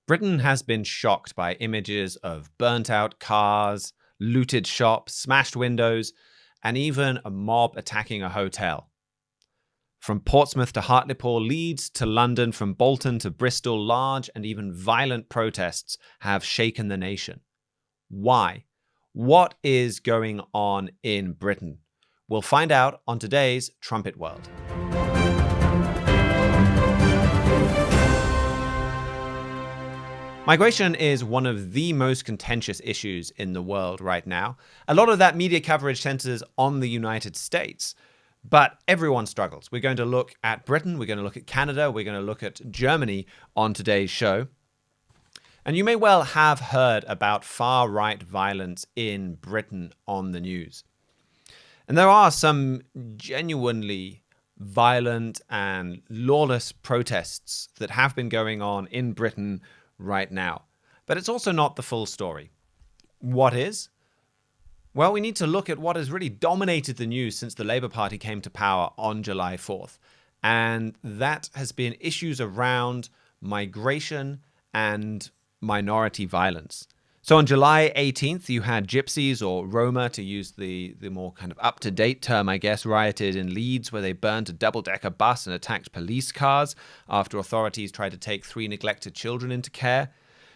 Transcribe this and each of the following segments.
Britain has been shocked by images of burnt out cars, looted shops, smashed windows, and even a mob attacking a hotel. From Portsmouth to Hartlepool, Leeds to London, from Bolton to Bristol, large and even violent protests have shaken the nation. Why? What is going on in Britain? We'll find out on today's Trumpet World. Migration is one of the most contentious issues in the world right now. A lot of that media coverage centers on the United States, but everyone struggles. We're going to look at Britain, we're going to look at Canada, we're going to look at Germany on today's show. And you may well have heard about far-right violence in Britain on the news. And there are some genuinely violent and lawless protests that have been going on in Britain right now. But it's also not the full story. What is? Well, we need to look at what has really dominated the news since the Labour Party came to power on July 4th. And that has been issues around migration and minority violence. So on July 18th, you had gypsies, or Roma, to use the more kind of up-to-date term, I guess, rioted in Leeds, where they burned a double-decker bus and attacked police cars after authorities tried to take 3 neglected children into care.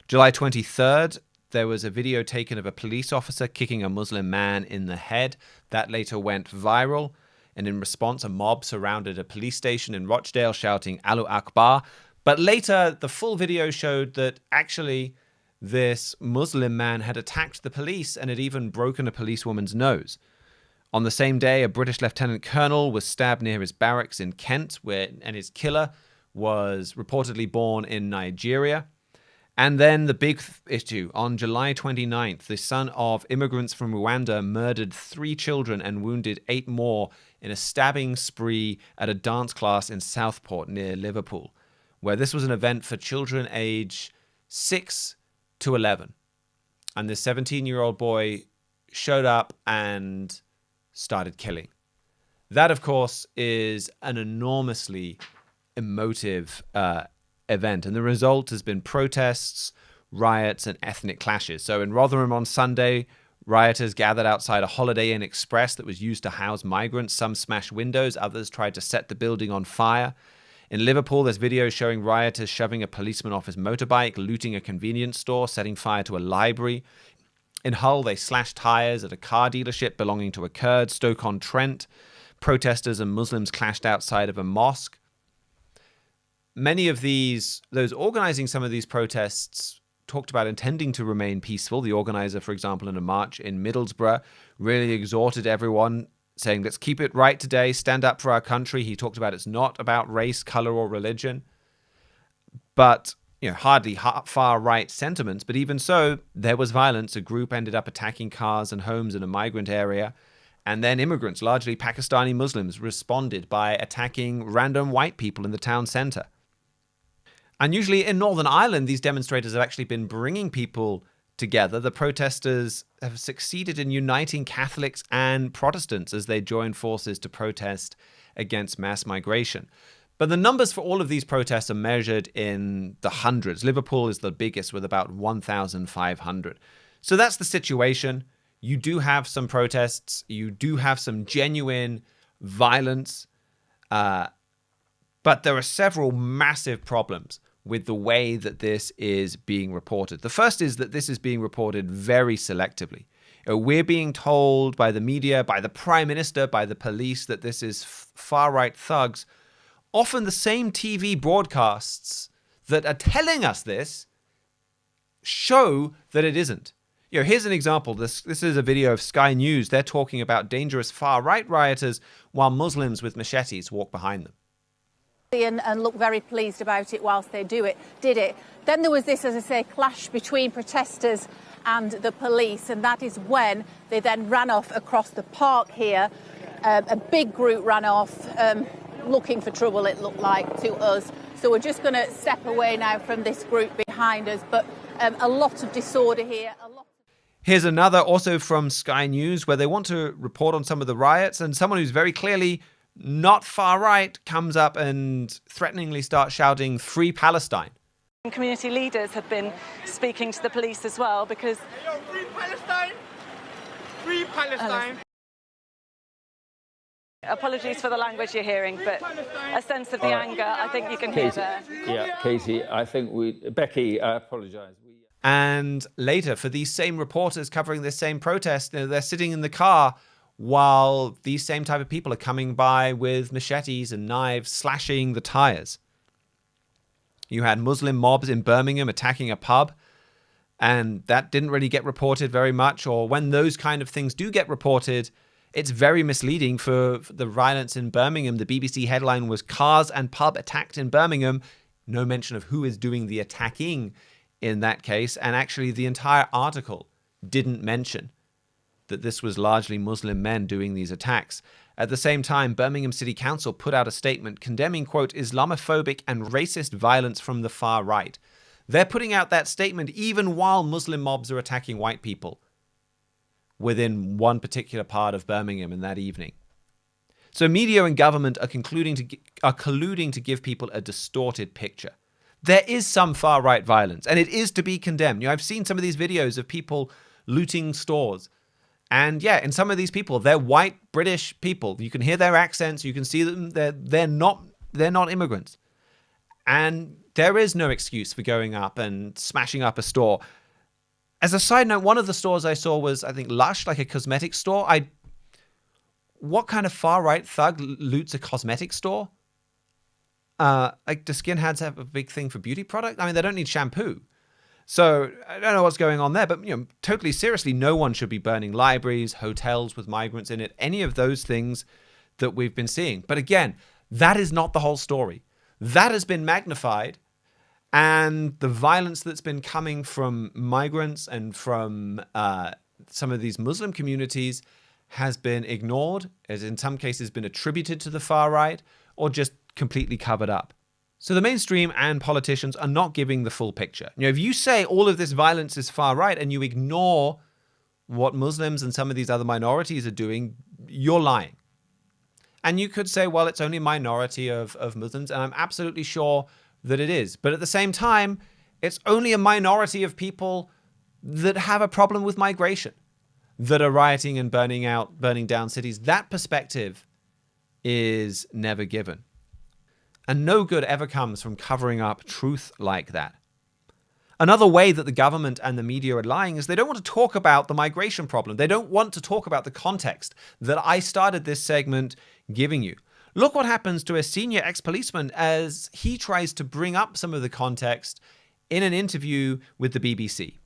July 23rd, there was a video taken of a police officer kicking a Muslim man in the head. That later went viral. And in response, a mob surrounded a police station in Rochdale shouting Allahu Akbar. But later, the full video showed that actually this Muslim man had attacked the police and had even broken a policewoman's nose. On the same day, a British lieutenant colonel was stabbed near his barracks in Kent, and his killer was reportedly born in Nigeria. And then the big issue, on July 29th, the son of immigrants from Rwanda murdered 3 children and wounded 8 more in a stabbing spree at a dance class in Southport near Liverpool, where this was an event for children age 6 to 11. And this 17-year-old boy showed up and started killing. That, of course, is an enormously emotive event. And the result has been protests, riots, and ethnic clashes. So in Rotherham on Sunday, rioters gathered outside a Holiday Inn Express that was used to house migrants. Some smashed windows, others tried to set the building on fire. In Liverpool, there's videos showing rioters shoving a policeman off his motorbike, looting a convenience store, setting fire to a library. In Hull, they slashed tires at a car dealership belonging to a Kurd. Stoke-on-Trent, protesters and Muslims clashed outside of a mosque. Many of those organizing some of these protests talked about intending to remain peaceful. The organizer, for example, in a march in Middlesbrough, really exhorted everyone, saying, let's keep it right today, stand up for our country. He talked about it's not about race, color, or religion. But, hardly far-right sentiments. But even so, there was violence. A group ended up attacking cars and homes in a migrant area. And then immigrants, largely Pakistani Muslims, responded by attacking random white people in the town center. And usually in Northern Ireland, these demonstrators have actually been bringing people together. The protesters have succeeded in uniting Catholics and Protestants as they join forces to protest against mass migration. But the numbers for all of these protests are measured in the hundreds. Liverpool is the biggest with about 1,500. So that's the situation. You do have some protests. You do have some genuine violence. But there are several massive problems with the way that this is being reported. The first is that this is being reported very selectively. We're being told by the media, by the Prime Minister, by the police that this is far-right thugs. Often the same TV broadcasts that are telling us this show that it isn't. Here's an example. This is a video of Sky News. They're talking about dangerous far-right rioters while Muslims with machetes walk behind them. And look very pleased about it whilst they did it. Then there was this, as I say, clash between protesters and the police, and that is when they then ran off across the park here. A big group ran off looking for trouble, it looked like, to us. So we're just going to step away now from this group behind us, but a lot of disorder here. Here's another also from Sky News where they want to report on some of the riots, and someone who's very clearly not far right comes up and threateningly starts shouting, "Free Palestine." Community leaders have been speaking to the police as well because... Free Palestine! Free Palestine! Apologies for the language you're hearing, but a sense of the anger I think you can hear there. Yeah, Katie, I think Becky, I apologise. And later, for these same reporters covering this same protest, they're sitting in the car while these same type of people are coming by with machetes and knives, slashing the tires. You had Muslim mobs in Birmingham attacking a pub, and that didn't really get reported very much. Or when those kind of things do get reported, it's very misleading for the violence in Birmingham. The BBC headline was "Cars and Pub Attacked in Birmingham." No mention of who is doing the attacking in that case. And actually, the entire article didn't mention that this was largely Muslim men doing these attacks. At the same time, Birmingham City Council put out a statement condemning, quote, Islamophobic and racist violence from the far right. They're putting out that statement even while Muslim mobs are attacking white people within one particular part of Birmingham in that evening. So media and government are colluding to give people a distorted picture. There is some far-right violence, and it is to be condemned. I've seen some of these videos of people looting stores. And yeah, in some of these people, they're white British people. You can hear their accents. You can see them. They're not immigrants. And there is no excuse for going up and smashing up a store. As a side note, one of the stores I saw was, I think, Lush, like a cosmetic store. What kind of far-right thug loots a cosmetic store? Like, do skinheads have a big thing for beauty product? I mean, they don't need shampoo. So I don't know what's going on there, but totally seriously, no one should be burning libraries, hotels with migrants in it, any of those things that we've been seeing. But again, that is not the whole story. That has been magnified, and the violence that's been coming from migrants and from some of these Muslim communities has been ignored, as in some cases been attributed to the far right, or just completely covered up. So the mainstream and politicians are not giving the full picture. If you say all of this violence is far right and you ignore what Muslims and some of these other minorities are doing, you're lying. And you could say, well, it's only a minority of Muslims, and I'm absolutely sure that it is. But at the same time, it's only a minority of people that have a problem with migration, that are rioting and burning down cities. That perspective is never given. And no good ever comes from covering up truth like that. Another way that the government and the media are lying is they don't want to talk about the migration problem. They don't want to talk about the context that I started this segment giving you. Look what happens to a senior ex-policeman as he tries to bring up some of the context in an interview with the BBC.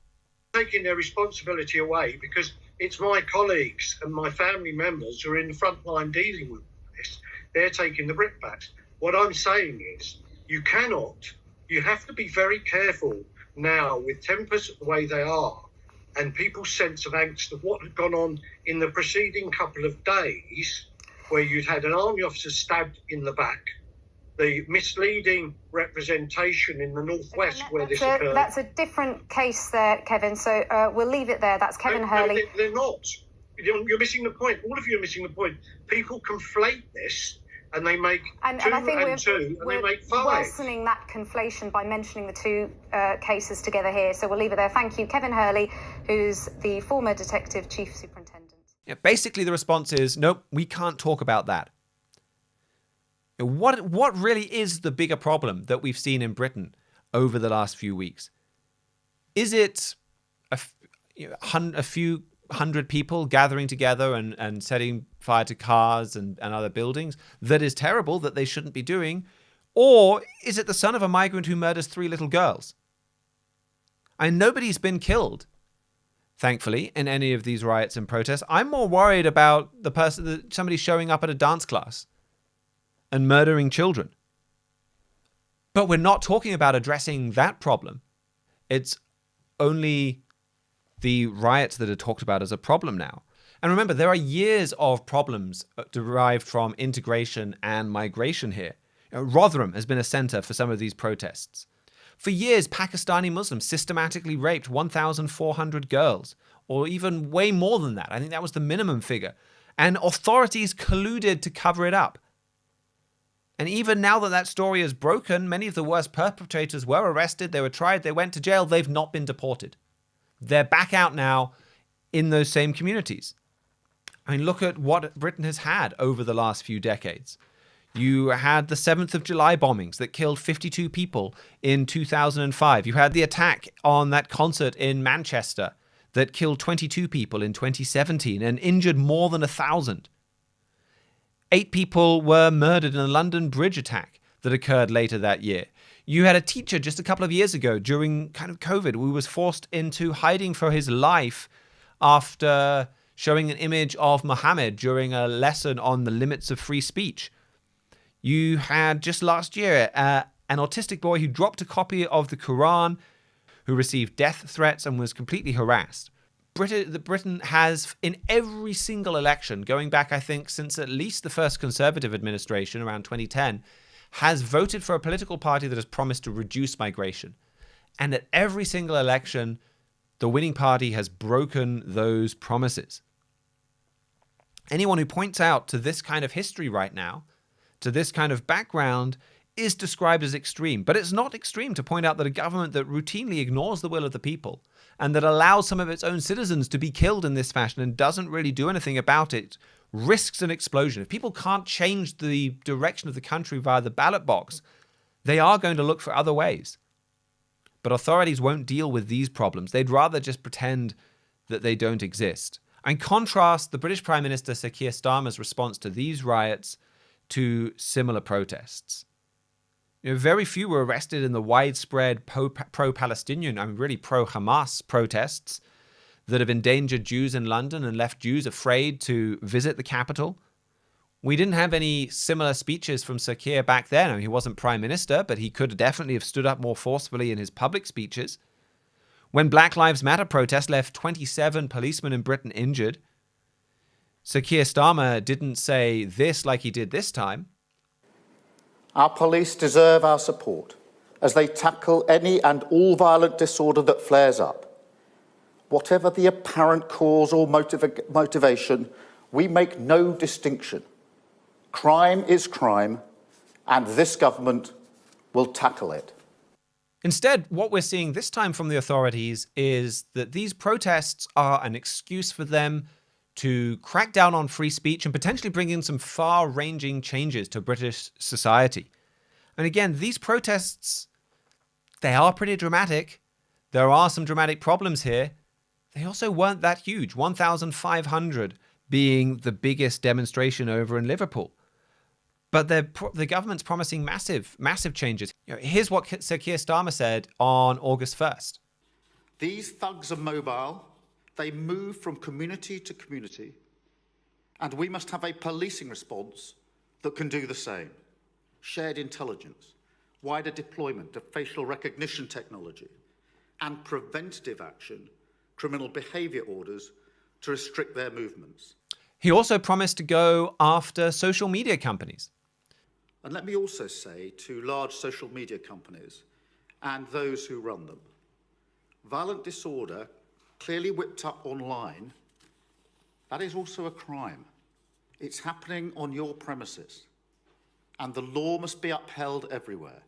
Taking their responsibility away because it's my colleagues and my family members who are in the front line dealing with this. They're taking the brickbats. What I'm saying is you have to be very careful now with tempers the way they are and people's sense of angst of what had gone on in the preceding couple of days where you'd had an army officer stabbed in the back, the misleading representation in the northwest where this occurred. That's a different case there, Kevin, so we'll leave it there. That's Kevin Hurley. They're not. You're missing the point. All of you are missing the point. People conflate this and they make two and they make five. We're worsening that conflation by mentioning the two cases together here. So we'll leave it there. Thank you. Kevin Hurley, who's the former Detective Chief Superintendent. Yeah, basically, the response is, nope, we can't talk about that. What really is the bigger problem that we've seen in Britain over the last few weeks? Is it a few hundred people gathering together and setting fire to cars and other buildings that is terrible, that they shouldn't be doing? Or is it the son of a migrant who murders 3 little girls? Nobody's been killed, thankfully, in any of these riots and protests. I'm more worried about somebody showing up at a dance class and murdering children. But we're not talking about addressing that problem. It's only the riots that are talked about as a problem now. And remember, there are years of problems derived from integration and migration here. Rotherham has been a center for some of these protests. For years, Pakistani Muslims systematically raped 1,400 girls, or even way more than that. I think that was the minimum figure. And authorities colluded to cover it up. And even now that that story is broken, many of the worst perpetrators were arrested, they were tried, they went to jail, they've not been deported. They're back out now in those same communities. I mean, look at what Britain has had over the last few decades. You had the 7th of July bombings that killed 52 people in 2005. You had the attack on that concert in Manchester that killed 22 people in 2017 and injured more than 1,000. 8 people were murdered in a London bridge attack that occurred later that year. You had a teacher just a couple of years ago during kind of COVID who was forced into hiding for his life after showing an image of Muhammad during a lesson on the limits of free speech. You had just last year an autistic boy who dropped a copy of the Quran, who received death threats and was completely harassed. Britain has, in every single election, going back, I think, since at least the first Conservative administration around 2010, has voted for a political party that has promised to reduce migration. And at every single election, the winning party has broken those promises. Anyone who points out to this kind of history right now, to this kind of background, is described as extreme. But it's not extreme to point out that a government that routinely ignores the will of the people and that allows some of its own citizens to be killed in this fashion and doesn't really do anything about it risks an explosion. If people can't change the direction of the country via the ballot box, they are going to look for other ways. But authorities won't deal with these problems. They'd rather just pretend that they don't exist. And contrast the British Prime Minister Sir Keir Starmer's response to these riots to similar protests. Very few were arrested in the widespread pro-Palestinian, really pro-Hamas protests that have endangered Jews in London and left Jews afraid to visit the capital. We didn't have any similar speeches from Sir Keir back then. He wasn't Prime Minister, but he could definitely have stood up more forcefully in his public speeches. When Black Lives Matter protests left 27 policemen in Britain injured, Sir Keir Starmer didn't say this like he did this time. Our police deserve our support as they tackle any and all violent disorder that flares up. Whatever the apparent cause or motivation, we make no distinction. Crime is crime, and this government will tackle it. Instead, what we're seeing this time from the authorities is that these protests are an excuse for them to crack down on free speech and potentially bring in some far-ranging changes to British society. And again, these protests, they are pretty dramatic. There are some dramatic problems here. They also weren't that huge, 1,500 being the biggest demonstration over in Liverpool. But the government's promising massive changes. Here's what Sir Keir Starmer said on August 1st. These thugs are mobile. They move from community to community. And we must have a policing response that can do the same. Shared intelligence, wider deployment of facial recognition technology, and preventative action, criminal behaviour orders to restrict their movements. He also promised to go after social media companies. And let me also say to large social media companies and those who run them, violent disorder clearly whipped up online, that is also a crime. It's happening on your premises, and the law must be upheld everywhere.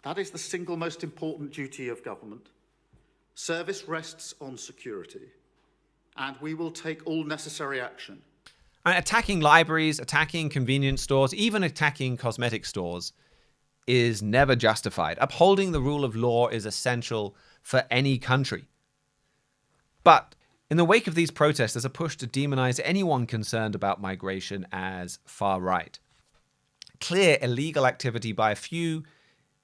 That is the single most important duty of government. Service rests on security, and we will take all necessary action. And attacking libraries, attacking convenience stores, even attacking cosmetic stores is never justified. Upholding the rule of law is essential for any country. But in the wake of these protests, there's a push to demonize anyone concerned about migration as far right. Clear illegal activity by a few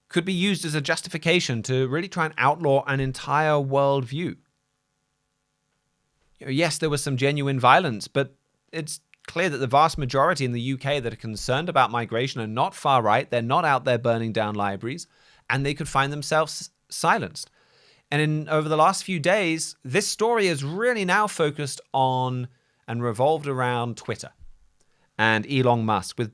could be used as a justification to really try and outlaw an entire worldview. Yes, there was some genuine violence, but it's clear that the vast majority in the UK that are concerned about migration are not far right. They're not out there burning down libraries, and they could find themselves silenced. And over the last few days, this story is really now focused on and revolved around Twitter and Elon Musk, with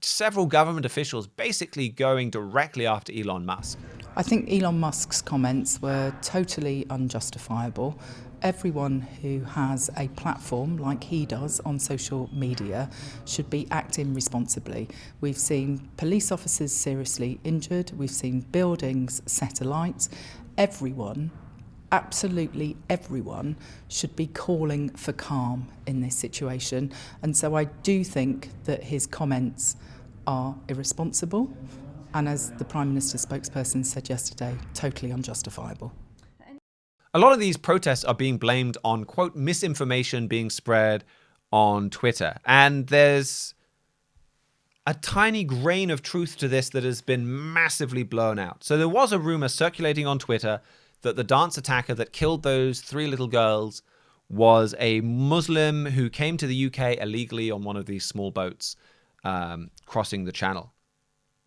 several government officials basically going directly after Elon Musk. I think Elon Musk's comments were totally unjustifiable. Everyone who has a platform like he does on social media should be acting responsibly. We've seen police officers seriously injured. We've seen buildings set alight. Everyone, absolutely everyone, should be calling for calm in this situation. And so I do think that his comments are irresponsible and, as the Prime Minister's spokesperson said yesterday, totally unjustifiable. A lot of these protests are being blamed on, quote, misinformation being spread on Twitter. And there's a tiny grain of truth to this that has been massively blown out. So there was a rumor circulating on Twitter that the dance attacker that killed those 3 little girls was a Muslim who came to the UK illegally on one of these small boats crossing the channel.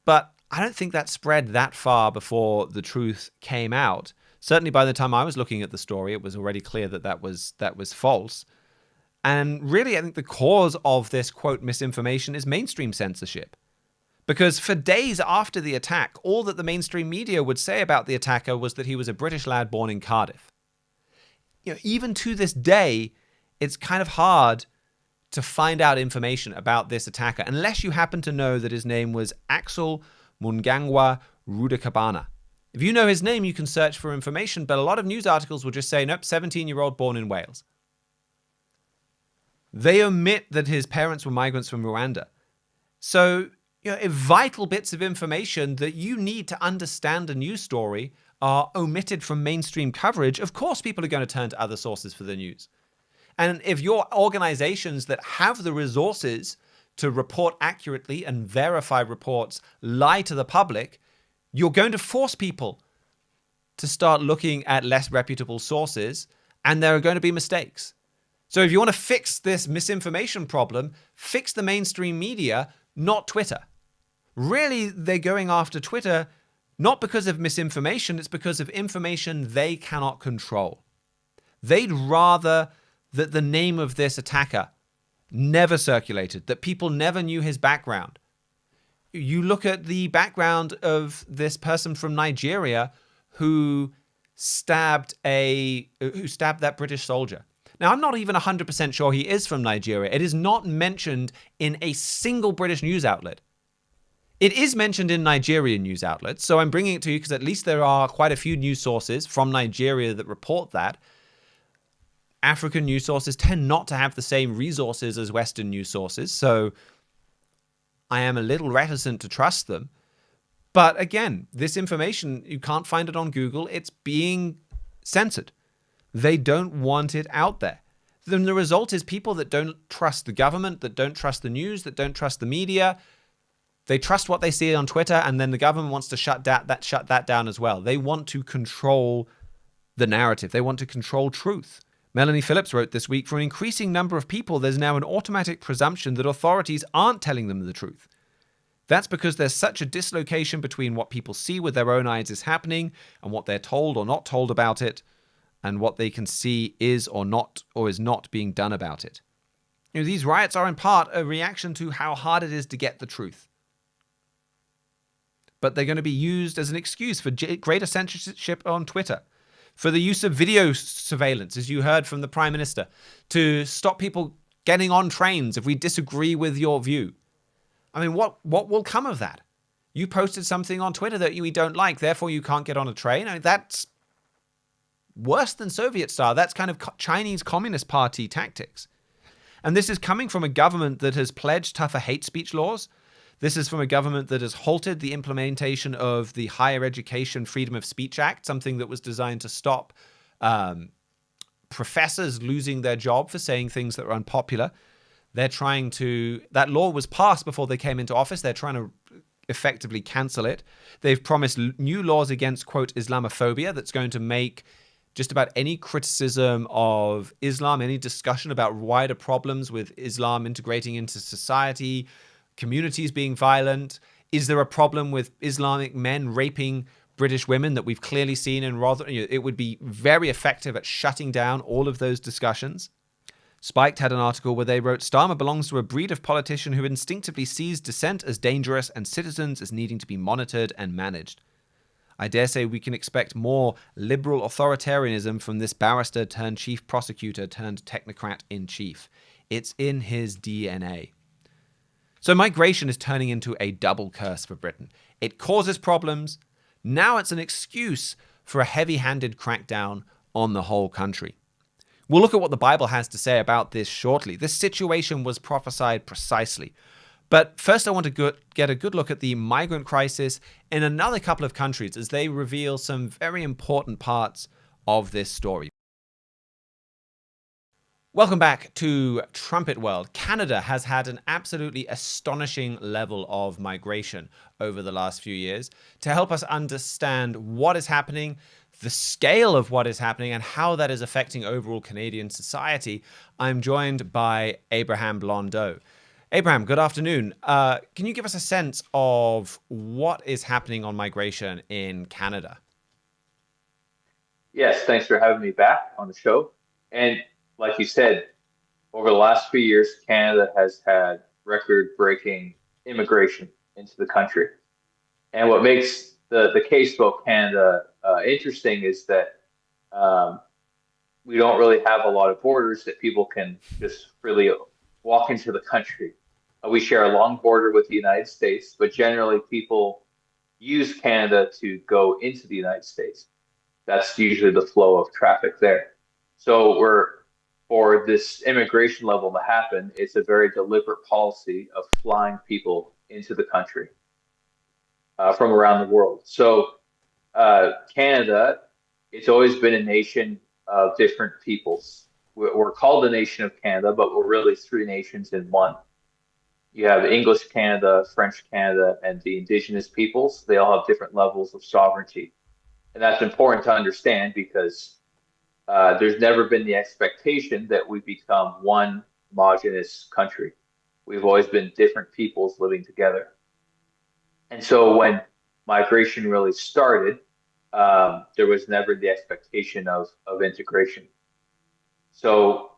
But I don't think that spread that far before the truth came out. Certainly by the time I was looking at the story, it was already clear that that was false. And really, I think the cause of this, quote, misinformation is mainstream censorship. Because for days after the attack, all that the mainstream media would say about the attacker was that he was a British lad born in Cardiff. You know, even to this day, it's kind of hard to find out information about this attacker unless you happen to know that his name was Axel Mungangwa Rudakabana. If you know his name, you can search for information, but a lot of news articles will just say, nope, 17-year-old born in Wales. They omit that his parents were migrants from Rwanda. So, you know, if vital bits of information that you need to understand a news story are omitted from mainstream coverage, of course people are going to turn to other sources for the news. And if your organizations that have the resources to report accurately and verify reports lie to the public, you're going to force people to start looking at less reputable sources, and there are going to be mistakes. So if you want to fix this misinformation problem, fix the mainstream media, not Twitter. Really, they're going after Twitter not because of misinformation, it's because of information they cannot control. They'd rather that the name of this attacker never circulated, that people never knew his background. You look at the background of this person from Nigeria who stabbed that British soldier. Now, I'm not even 100% sure he is from Nigeria. It is not mentioned in a single British news outlet. It is mentioned in Nigerian news outlets, so I'm bringing it to you because at least there are quite a few news sources from Nigeria that report that. African news sources tend not to have the same resources as Western news sources, so I am a little reticent to trust them. But again, this information, you can't find it on Google. It's being censored. They don't want it out there. Then the result is people that don't trust the government, that don't trust the news, that don't trust the media, they trust what they see on Twitter, and then the government wants to shut that down as well. They want to control the narrative. They want to control truth. Melanie Phillips wrote this week, for an increasing number of people, there's now an automatic presumption that authorities aren't telling them the truth. That's because there's such a dislocation between what people see with their own eyes is happening and what they're told or not told about it, and what they can see is or is not being done about it. You know, these riots are in part a reaction to how hard it is to get the truth. But they're going to be used as an excuse for greater censorship on Twitter, for the use of video surveillance, as you heard from the Prime Minister, to stop people getting on trains if we disagree with your view. I mean, what will come of that? You posted something on Twitter that we don't like, therefore you can't get on a train. I mean, that's worse than Soviet style. That's kind of Chinese Communist Party tactics. And this is coming from a government that has pledged tougher hate speech laws. This is from a government that has halted the implementation of the Higher Education Freedom of Speech Act, something that was designed to stop professors losing their job for saying things that were unpopular. That law was passed before they came into office. They're trying to effectively cancel it. They've promised new laws against, quote, Islamophobia that's going to make just about any criticism of Islam, any discussion about wider problems with Islam integrating into society, communities being violent. Is there a problem with Islamic men raping British women that we've clearly seen? And rather, it would be very effective at shutting down all of those discussions. Spiked had an article where they wrote, Starmer belongs to a breed of politician who instinctively sees dissent as dangerous and citizens as needing to be monitored and managed. I dare say we can expect more liberal authoritarianism from this barrister turned chief prosecutor turned technocrat in chief. It's in his DNA. So migration is turning into a double curse for Britain. It causes problems. Now it's an excuse for a heavy-handed crackdown on the whole country. We'll look at what the Bible has to say about this shortly. This situation was prophesied precisely. But first I want to get a good look at the migrant crisis in another couple of countries as they reveal some very important parts of this story. Welcome back to Trumpet World. Canada has had an absolutely astonishing level of migration over the last few years. To help us understand what is happening, the scale of what is happening, and how that is affecting overall Canadian society, I'm joined by Abraham Blondeau. Abraham, good afternoon. Can you give us a sense of what is happening on migration in Canada? Yes, thanks for having me back on the show. And like you said, over the last few years, Canada has had record-breaking immigration into the country. And what makes the case about Canada interesting is that we don't really have a lot of borders that people can just freely walk into the country. We share a long border with the United States, but generally people use Canada to go into the United States. That's usually the flow of traffic there. So for this immigration level to happen, it's a very deliberate policy of flying people into the country from around the world. So Canada, it's always been a nation of different peoples. We're called the nation of Canada, but we're really three nations in one. You have English Canada, French Canada, and the Indigenous peoples. They all have different levels of sovereignty. And that's important to understand because there's never been the expectation that we become one homogenous country. We've always been different peoples living together. And so when migration really started, there was never the expectation of integration. So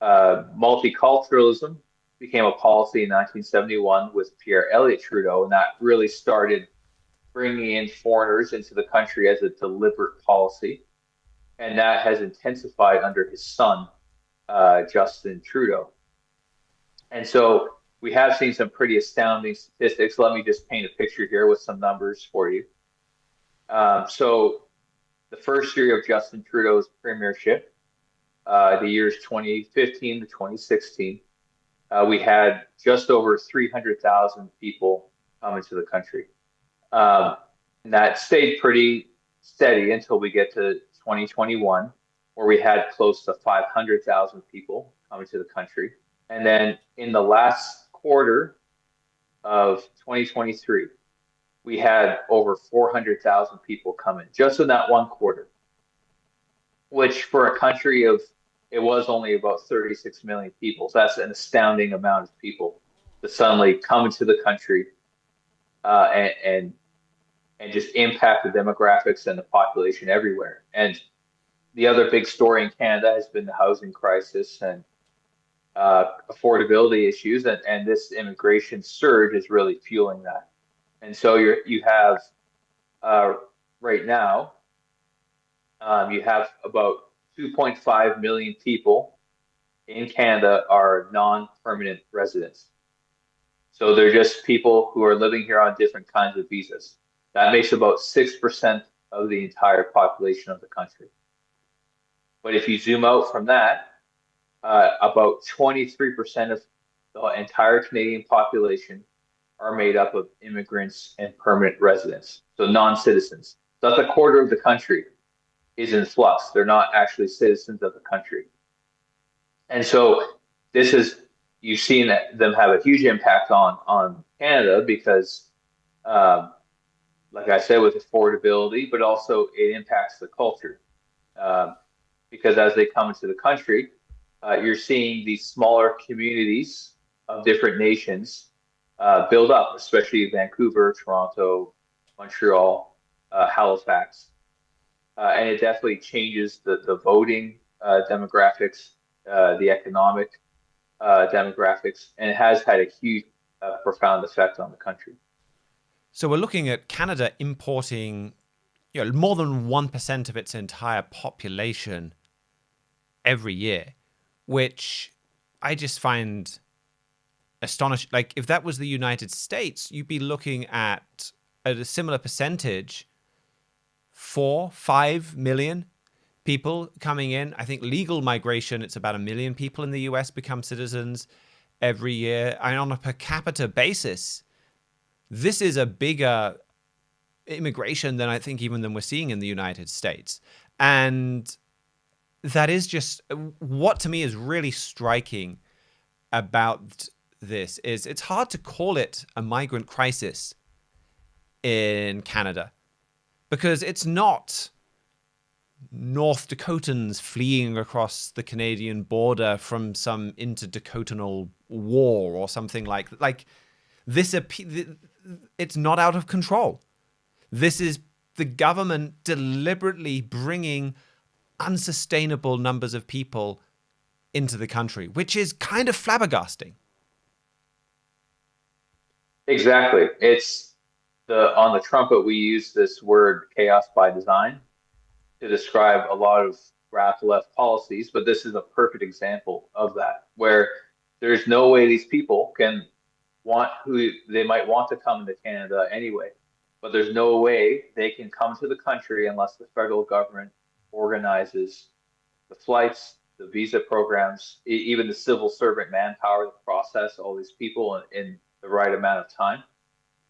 multiculturalism became a policy in 1971 with Pierre Elliott Trudeau, and that really started bringing in foreigners into the country as a deliberate policy. And that has intensified under his son, Justin Trudeau. And so we have seen some pretty astounding statistics. Let me just paint a picture here with some numbers for you. So the first year of Justin Trudeau's premiership, the years 2015 to 2016, we had just over 300,000 people come into the country. And that stayed pretty steady until we get to 2021, where we had close to 500,000 people coming to the country. And then in the last quarter of 2023, we had over 400,000 people come in just in that one quarter, which for a country of, it was only about 36 million people. So that's an astounding amount of people to suddenly come into the country and just impact the demographics and the population everywhere. And the other big story in Canada has been the housing crisis and affordability issues, and this immigration surge is really fueling that. And so you have right now, you have about 2.5 million people in Canada are non-permanent residents. So they're just people who are living here on different kinds of visas. That makes about 6% of the entire population of the country. But if you zoom out from that, about 23% of the entire Canadian population are made up of immigrants and permanent residents, so non-citizens. So that's a quarter of the country is in flux. They're not actually citizens of the country. And so this is, you've seen them have a huge impact on Canada because, like I said, with affordability, but also it impacts the culture. Because as they come into the country, you're seeing these smaller communities of different nations build up, especially Vancouver, Toronto, Montreal, Halifax. And it definitely changes the voting demographics. the economic demographics, and it has had a huge, profound effect on the country. So we're looking at Canada importing, more than 1% of its entire population every year, which I just find astonishing. Like, if that was the United States, you'd be looking at a similar percentage, 4-5 million people coming in. I think legal migration, it's about 1 million people in the US become citizens every year. And on a per capita basis, this is a bigger immigration than I think even than we're seeing in the United States. And that is just what to me is really striking about this is it's hard to call it a migrant crisis in Canada because it's not North Dakotans fleeing across the Canadian border from some inter-Dakotanal war or something like this. It's not out of control. This is the government deliberately bringing unsustainable numbers of people into the country, which is kind of flabbergasting. Exactly. It's on the trumpet, we use this word chaos by design to describe a lot of radical left policies, but this is a perfect example of that, where there's no way these people can they might want to come into Canada anyway, but there's no way they can come to the country unless the federal government organizes the flights, the visa programs, even the civil servant manpower to process all these people in the right amount of time.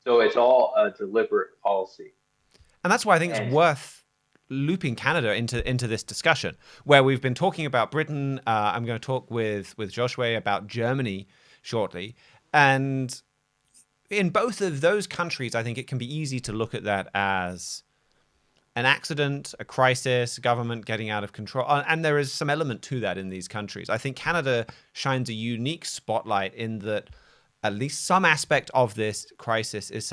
So it's all a deliberate policy. And that's why I think it's worth looping Canada into this discussion, where we've been talking about Britain. I'm going to talk with Joshua about Germany shortly. And in both of those countries, I think it can be easy to look at that as an accident, a crisis, government getting out of control. And there is some element to that in these countries. I think Canada shines a unique spotlight in that at least some aspect of this crisis is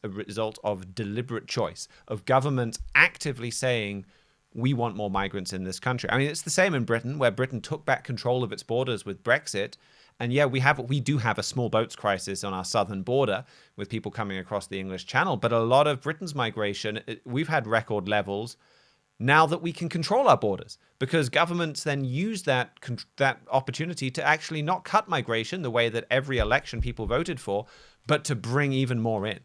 a result of deliberate choice, of government actively saying, we want more migrants in this country. I mean, it's the same in Britain, where Britain took back control of its borders with Brexit. And yeah, we do have a small boats crisis on our southern border with people coming across the English Channel. But a lot of Britain's migration, we've had record levels now that we can control our borders, because governments then use that opportunity to actually not cut migration the way that every election people voted for, but to bring even more in.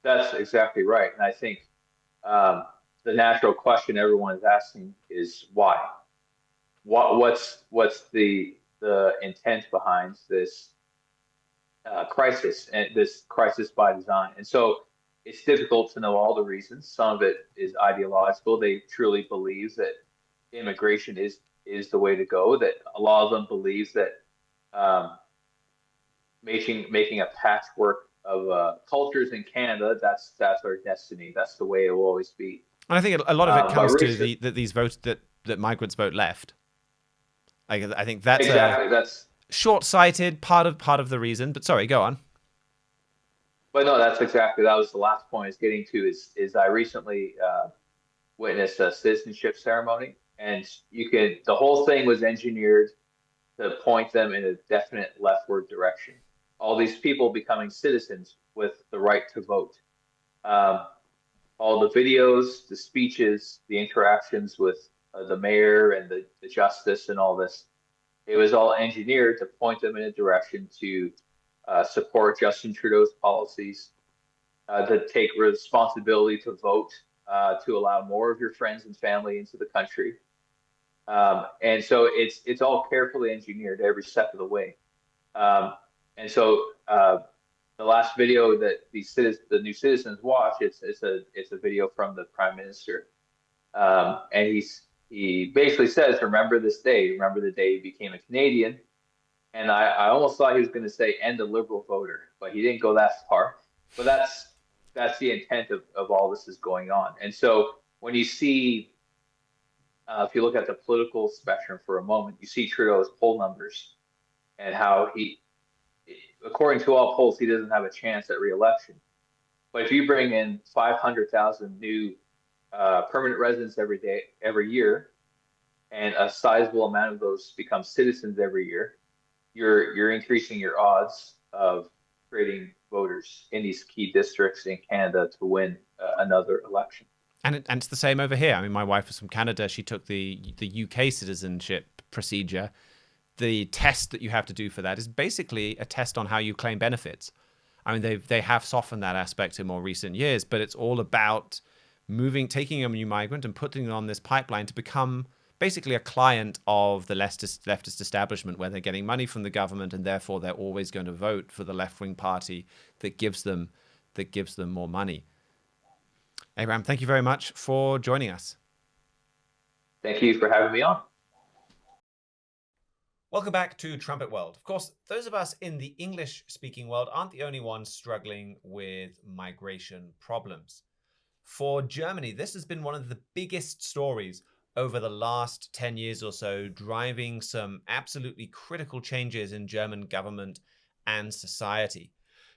That's exactly right. And I think the natural question everyone is asking is why? What's the intent behind this crisis, and this crisis by design? And so it's difficult to know all the reasons. Some of it is ideological. They truly believe that immigration is the way to go. That a lot of them believe that making a patchwork of cultures in Canada, that's our destiny. That's the way it will always be. And I think a lot of it comes to these votes that migrants vote left. I think that's exactly that's short-sighted part of the reason. But sorry, go on. But no, that was the last point I was getting to. Is I recently witnessed a citizenship ceremony, and the whole thing was engineered to point them in a definite leftward direction. All these people becoming citizens with the right to vote. All the videos, the speeches, the interactions with the mayor and the justice and all this, it was all engineered to point them in a direction to support Justin Trudeau's policies, to take responsibility to vote, to allow more of your friends and family into the country. And so it's all carefully engineered every step of the way. And so the last video that the new citizens watch, it's a video from the Prime Minister, and he basically says, "Remember this day. Remember the day you became a Canadian." And I almost thought he was going to say, "End the Liberal voter," but he didn't go that far. But that's the intent of all this is going on. And so when you see, if you look at the political spectrum for a moment, you see Trudeau's poll numbers and how according to all polls, he doesn't have a chance at re-election. But if you bring in 500,000 new permanent residents every year, and a sizable amount of those become citizens every year, you're increasing your odds of creating voters in these key districts in Canada to win another election. And it's the same over here. I mean, my wife was from Canada. She took the UK citizenship procedure. The test that you have to do for that is basically a test on how you claim benefits. I mean, they have softened that aspect in more recent years, but it's all about taking a new migrant and putting them on this pipeline to become basically a client of the leftist establishment, where they're getting money from the government, and therefore they're always going to vote for the left-wing party that gives them more money. Abraham, thank you very much for joining us. Thank you for having me on. Welcome back to Trumpet World. Of course, those of us in the English-speaking world aren't the only ones struggling with migration problems. For Germany, this has been one of the biggest stories over the last 10 years or so, driving some absolutely critical changes in German government and society.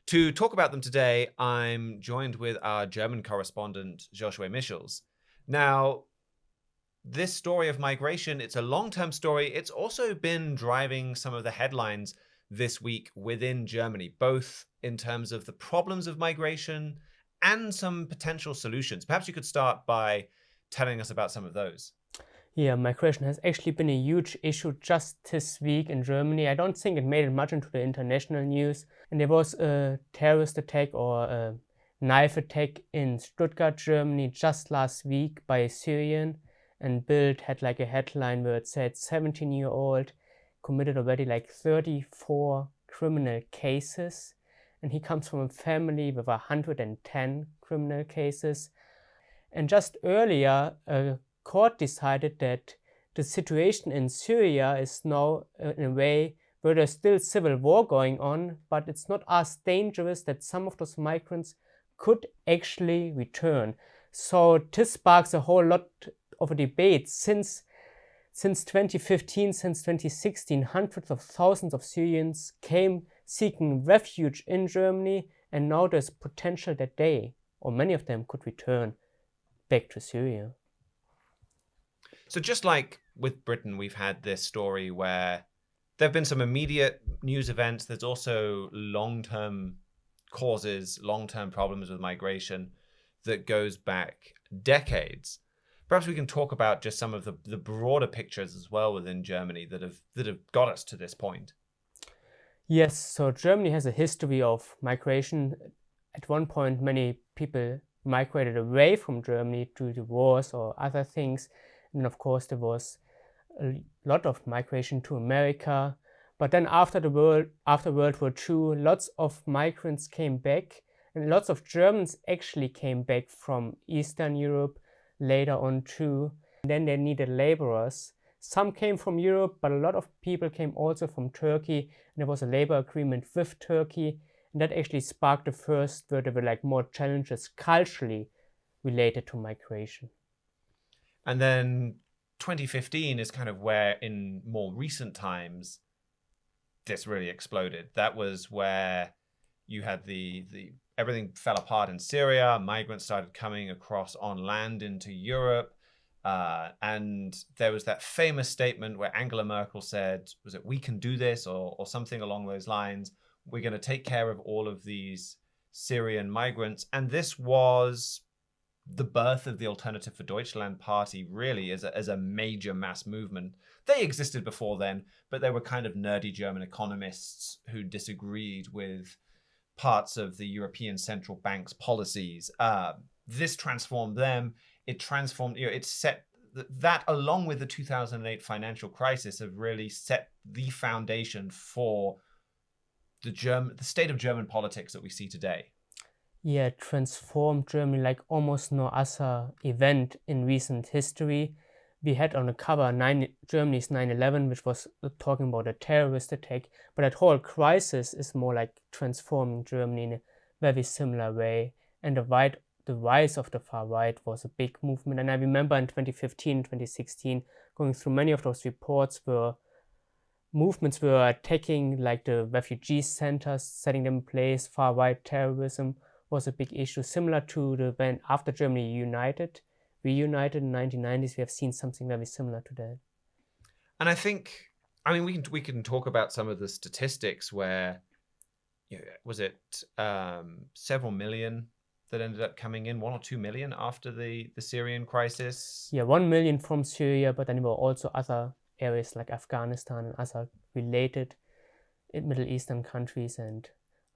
To talk about them today, I'm joined with our German correspondent, Joshua Michels. Now, this story of migration, it's a long-term story. It's also been driving some of the headlines this week within Germany, both in terms of the problems of migration and some potential solutions. Perhaps you could start by telling us about some of those. Yeah, migration has actually been a huge issue just this week in Germany. I don't think it made it much into the international news. And there was a terrorist attack or a knife attack in Stuttgart, Germany, just last week by a Syrian. And Bild had like a headline where it said 17-year-old committed already like 34 criminal cases. And he comes from a family with 110 criminal cases. And just earlier, a court decided that the situation in Syria is now in a way where there's still civil war going on, but it's not as dangerous, that some of those migrants could actually return. So this sparks a whole lot of a debate. Since 2015, since 2016, hundreds of thousands of Syrians came seeking refuge in Germany, and now there's potential that they, or many of them, could return back to Syria. So just like with Britain, we've had this story where there have been some immediate news events. There's also long-term causes, long-term problems with migration that goes back decades. Perhaps we can talk about just some of the broader pictures as well within Germany that have got us to this point. Yes, so Germany has a history of migration. At one point, many people migrated away from Germany due to wars or other things. And of course, there was a lot of migration to America. But then after World War II, lots of migrants came back, and lots of Germans actually came back from Eastern Europe later on too. And then they needed laborers. Some came from Europe, but a lot of people came also from Turkey. And there was a labor agreement with Turkey. And that actually sparked the first, where there were like more challenges culturally related to migration. And then 2015 is kind of where, in more recent times, this really exploded. That was where you had the everything fell apart in Syria. Migrants started coming across on land into Europe. And there was that famous statement where Angela Merkel said, was it, "We can do this," or something along those lines. We're going to take care of all of these Syrian migrants. And this was the birth of the Alternative for Deutschland party, really, as a major mass movement. They existed before then, but they were kind of nerdy German economists who disagreed with parts of the European Central Bank's policies. This transformed them. It transformed, it set that, along with the 2008 financial crisis, have really set the foundation for the state of German politics that we see today. Yeah, it transformed Germany like almost no other event in recent history. We had on the cover Germany's 9/11, which was talking about a terrorist attack, but that whole crisis is more like transforming Germany in a very similar way. And the rise of the far right was a big movement. And I remember in 2015, 2016, going through many of those reports where movements were attacking like the refugee centers, setting them in place. Far right terrorism was a big issue, similar to the when after Germany reunited in the 1990s. We have seen something very similar to that. And I think, I mean, we can talk about some of the statistics where, was it several million that ended up coming in, 1 or 2 million after the Syrian crisis? Yeah, 1 million from Syria, but then there were also other areas like Afghanistan and other related Middle Eastern countries and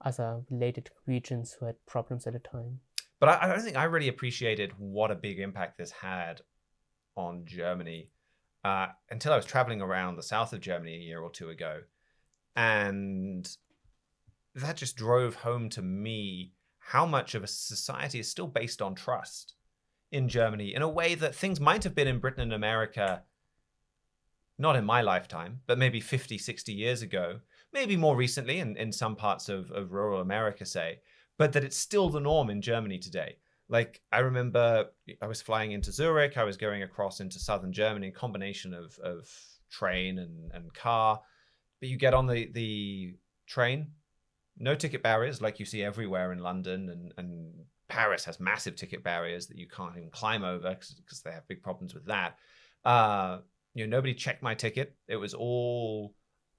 other related regions who had problems at the time. But I don't think I really appreciated what a big impact this had on Germany until I was traveling around the south of Germany a year or two ago. And that just drove home to me how much of a society is still based on trust in Germany in a way that things might have been in Britain and America, not in my lifetime, but maybe 50, 60 years ago, maybe more recently in some parts of rural America, say, but that it's still the norm in Germany today. Like, I remember I was flying into Zurich, I was going across into southern Germany, a combination of train and car, but you get on the train, no ticket barriers like you see everywhere in London, and Paris has massive ticket barriers that you can't even climb over because they have big problems with that. Nobody checked my ticket. It was all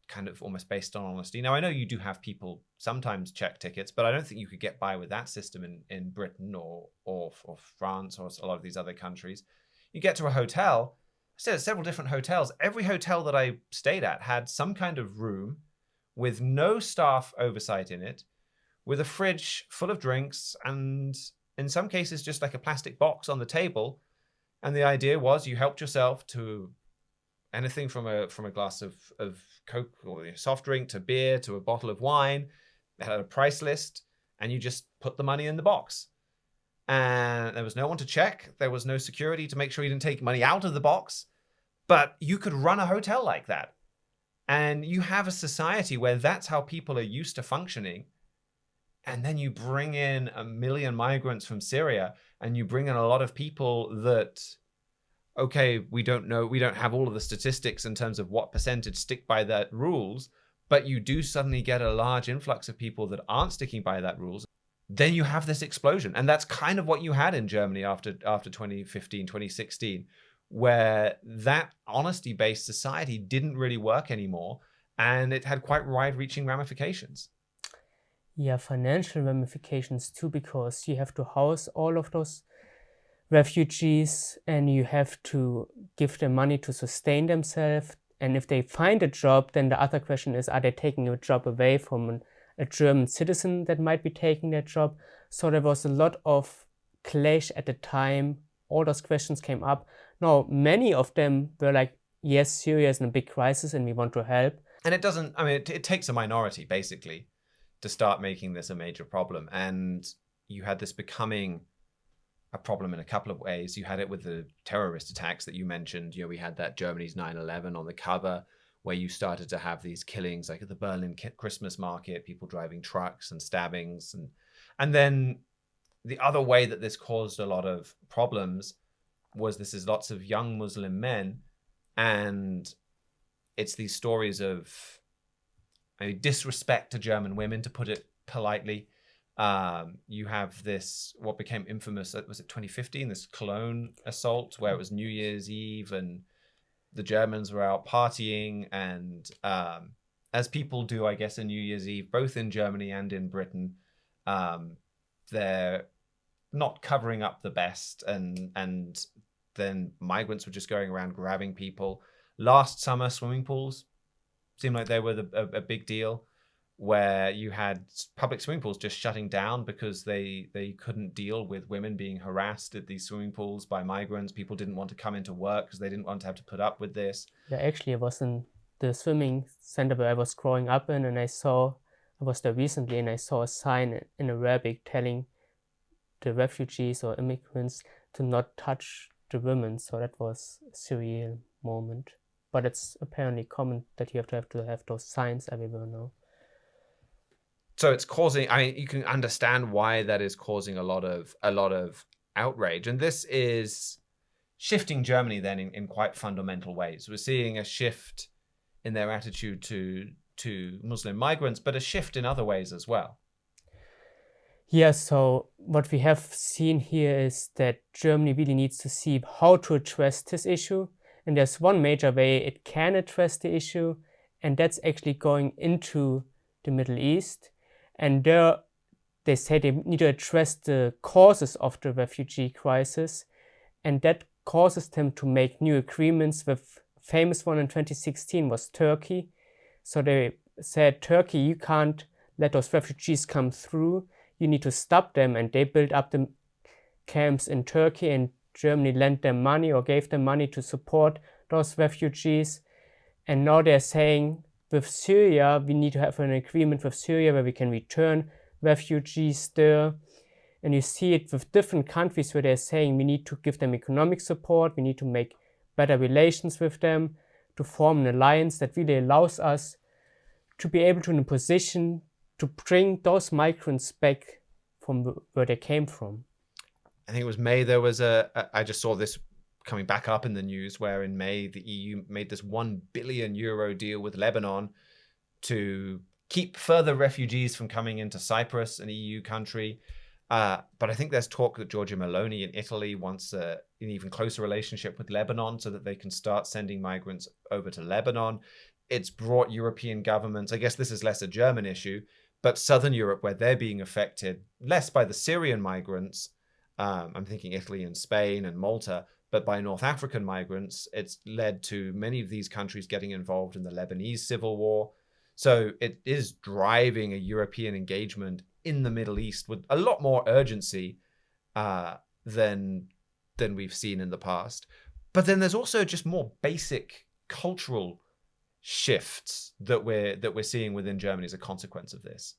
kind of almost based on honesty. Now, I know you do have people sometimes check tickets, but I don't think you could get by with that system in Britain or France or a lot of these other countries. You get to a hotel, I stayed at several different hotels. Every hotel that I stayed at had some kind of room with no staff oversight in it, with a fridge full of drinks, and in some cases just like a plastic box on the table. And the idea was you helped yourself to anything from a glass of Coke or a soft drink to beer to a bottle of wine. They had a price list, and you just put the money in the box. And there was no one to check. There was no security to make sure you didn't take money out of the box. But you could run a hotel like that. And you have a society where that's how people are used to functioning. And then you bring in 1 million migrants from Syria, and you bring in a lot of people that, okay, we don't have all of the statistics in terms of what percentage stick by that rules, but you do suddenly get a large influx of people that aren't sticking by that rules. Then you have this explosion. And that's kind of what you had in Germany after 2015, 2016, where that honesty-based society didn't really work anymore, and it had quite wide-reaching ramifications. Yeah, financial ramifications too, because you have to house all of those refugees and you have to give them money to sustain themselves. And if they find a job, then the other question is, are they taking a job away from a German citizen that might be taking their job? So there was a lot of clash at the time. All those questions came up. Now, many of them were like, yes, Syria is in a big crisis and we want to help. And it doesn't, I mean, it takes a minority, basically, to start making this a major problem. And you had this becoming a problem in a couple of ways. You had it with the terrorist attacks that you mentioned. We had that Germany's 9/11 on the cover, where you started to have these killings, like at the Berlin Christmas market, people driving trucks and stabbings. And then the other way that this caused a lot of problems was this is lots of young Muslim men, and it's these stories of disrespect to German women, to put it politely. You have this, what became infamous, was it 2015, this Cologne assault, where it was New Year's Eve and the Germans were out partying, and as people do, I guess, on New Year's Eve, both in Germany and in Britain, they're not covering up the best, and then migrants were just going around grabbing people. Last summer, swimming pools seemed like they were a big deal, where you had public swimming pools just shutting down because they couldn't deal with women being harassed at these swimming pools by migrants. People didn't want to come into work because they didn't want to have to put up with this. Yeah, actually, I was in the swimming center where I was growing up in, and I was there recently, and I saw a sign in Arabic telling the refugees or immigrants to not touch the women. So that was a surreal moment. But it's apparently common that you have to have those signs everywhere now. So it's causing, I mean, you can understand why that is causing a lot of outrage. And this is shifting Germany then in quite fundamental ways. We're seeing a shift in their attitude to Muslim migrants, but a shift in other ways as well. Yeah, so what we have seen here is that Germany really needs to see how to address this issue. And there's one major way it can address the issue, and that's actually going into the Middle East. And there they say they need to address the causes of the refugee crisis, and that causes them to make new agreements. With famous one in 2016 was Turkey. So they said, Turkey, you can't let those refugees come through. You need to stop them. And they built up the camps in Turkey, and Germany lent them money or gave them money to support those refugees. And now they're saying with Syria, we need to have an agreement with Syria where we can return refugees there. And you see it with different countries where they're saying we need to give them economic support, we need to make better relations with them, to form an alliance that really allows us to be able to in a position to bring those migrants back from where they came from. I think it was May, there was I just saw this coming back up in the news, where in May the EU made this €1 billion deal with Lebanon to keep further refugees from coming into Cyprus, an EU country. But I think there's talk that Giorgia Meloni in Italy wants an even closer relationship with Lebanon so that they can start sending migrants over to Lebanon. It's brought European governments, I guess this is less a German issue, but Southern Europe, where they're being affected less by the Syrian migrants, I'm thinking Italy and Spain and Malta, but by North African migrants, it's led to many of these countries getting involved in the Lebanese civil war. So it is driving a European engagement in the Middle East with a lot more urgency than we've seen in the past. But then there's also just more basic cultural shifts that we're seeing within Germany as a consequence of this.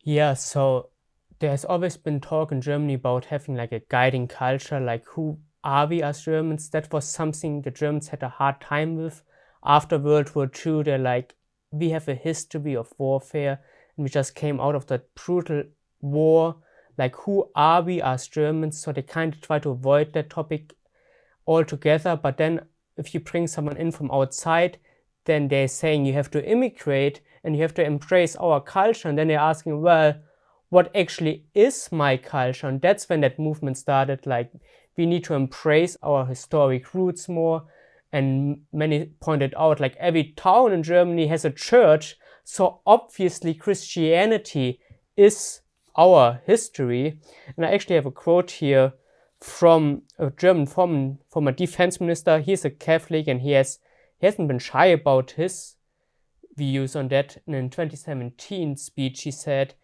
Yeah, so there's always been talk in Germany about having like a guiding culture, like who are we as Germans? That was something the Germans had a hard time with. After World War II, they're like, we have a history of warfare, and we just came out of that brutal war. Like, who are we as Germans? So they kind of try to avoid that topic altogether. But then if you bring someone in from outside, then they're saying you have to immigrate and you have to embrace our culture. And then they're asking, well, what actually is my culture? And that's when that movement started. Like, we need to embrace our historic roots more. And many pointed out, like, every town in Germany has a church. So obviously Christianity is our history. And I actually have a quote here from a German former defense minister. He's a Catholic, and he hasn't been shy about his views on that. And in 2017 speech, he said,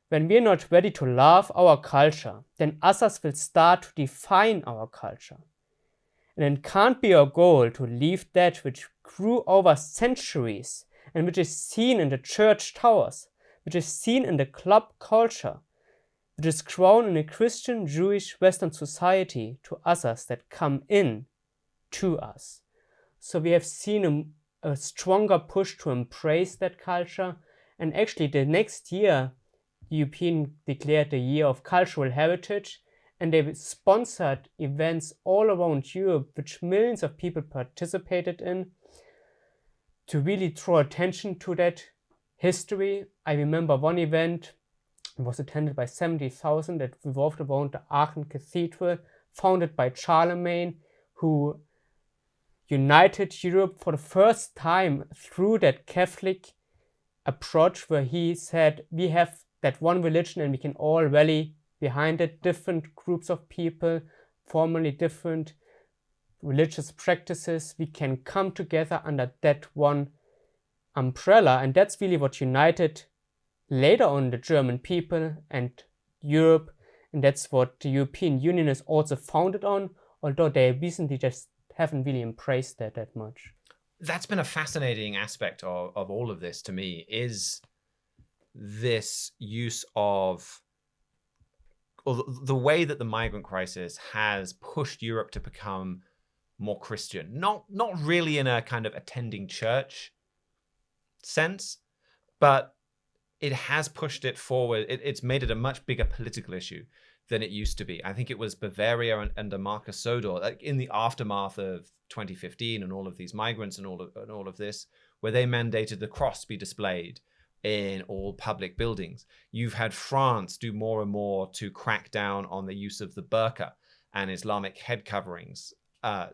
when we're not ready to love our culture, then others will start to define our culture. And it can't be our goal to leave that which grew over centuries and which is seen in the church towers, which is seen in the club culture, which is grown in a Christian, Jewish, Western society to others that come in to us. So we have seen a stronger push to embrace that culture. And actually the next year, the European declared the Year of Cultural Heritage, and they sponsored events all around Europe, which millions of people participated in, to really draw attention to that history. I remember one event, it was attended by 70,000, that revolved around the Aachen Cathedral, founded by Charlemagne, who united Europe for the first time through that Catholic approach, where he said, we have that one religion and we can all rally behind it, different groups of people, formerly different religious practices. We can come together under that one umbrella. And that's really what united later on the German people and Europe. And that's what the European Union is also founded on, although they recently just haven't really embraced that much. That's been a fascinating aspect of all of this to me, is this use of, or the way that the migrant crisis has pushed Europe to become more Christian. Not really in a kind of attending church sense, but it has pushed it forward. It's made it a much bigger political issue than it used to be. I think it was Bavaria under Markus Söder, like in the aftermath of 2015 and all of these migrants and all of this, where they mandated the cross be displayed in all public buildings. You've had France do more and more to crack down on the use of the burqa and Islamic head coverings.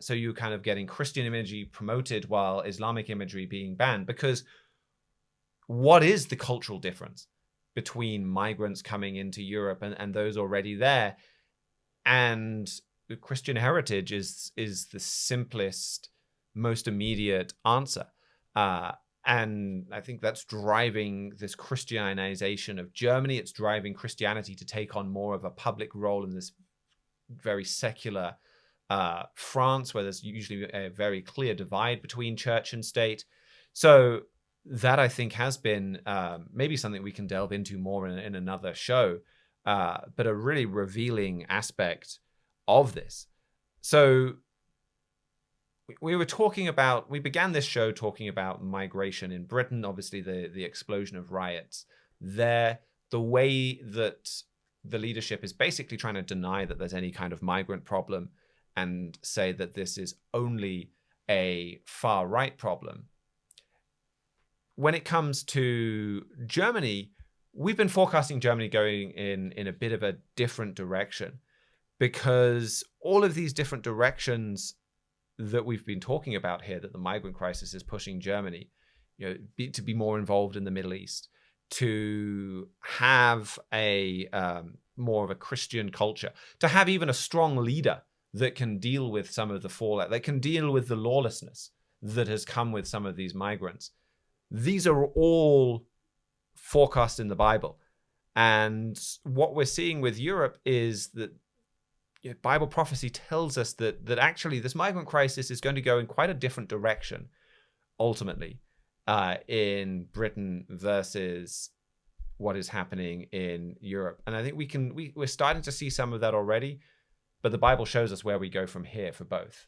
So you're kind of getting Christian imagery promoted while Islamic imagery being banned. Because what is the cultural difference between migrants coming into Europe and those already there? And Christian heritage is the simplest, most immediate answer. And I think that's driving this Christianization of Germany. It's driving Christianity to take on more of a public role in this very secular France, where there's usually a very clear divide between church and state. So that, I think, has been maybe something we can delve into more in another show, but a really revealing aspect of this. So we began this show talking about migration in Britain, obviously the explosion of riots there, the way that the leadership is basically trying to deny that there's any kind of migrant problem and say that this is only a far-right problem. When it comes to Germany, we've been forecasting Germany going in a bit of a different direction, because all of these different directions that we've been talking about here, that the migrant crisis is pushing Germany, to be more involved in the Middle East, to have a more of a Christian culture, to have even a strong leader that can deal with some of the fallout, that can deal with the lawlessness that has come with some of these migrants. These are all forecast in the Bible. And what we're seeing with Europe is that Bible prophecy tells us that actually this migrant crisis is going to go in quite a different direction, ultimately, in Britain versus what is happening in Europe. And I think we're starting to see some of that already, but the Bible shows us where we go from here for both.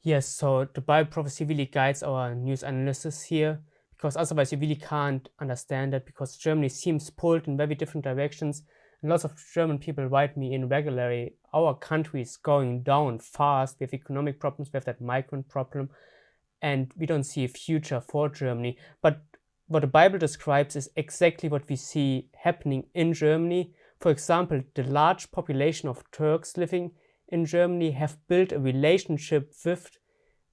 Yes, so the Bible prophecy really guides our news analysis here, because otherwise you really can't understand it, because Germany seems pulled in very different directions. And lots of German people write me in regularly, our country is going down fast, we have economic problems, we have that migrant problem, and we don't see a future for Germany. But what the Bible describes is exactly what we see happening in Germany. For example, the large population of Turks living in Germany have built a relationship with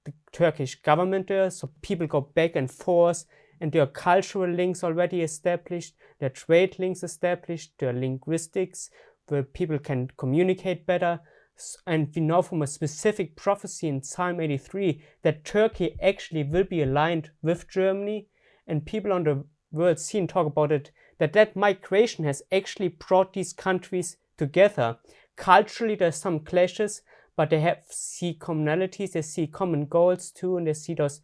the Turkish government there, so people go back and forth, and there are cultural links already established, there are trade links established, there are linguistics where people can communicate better. And we know from a specific prophecy in Psalm 83 that Turkey actually will be aligned with Germany, and people on the world scene talk about it, that migration has actually brought these countries together. Culturally, there's some clashes, but they see commonalities, they see common goals too, and they see those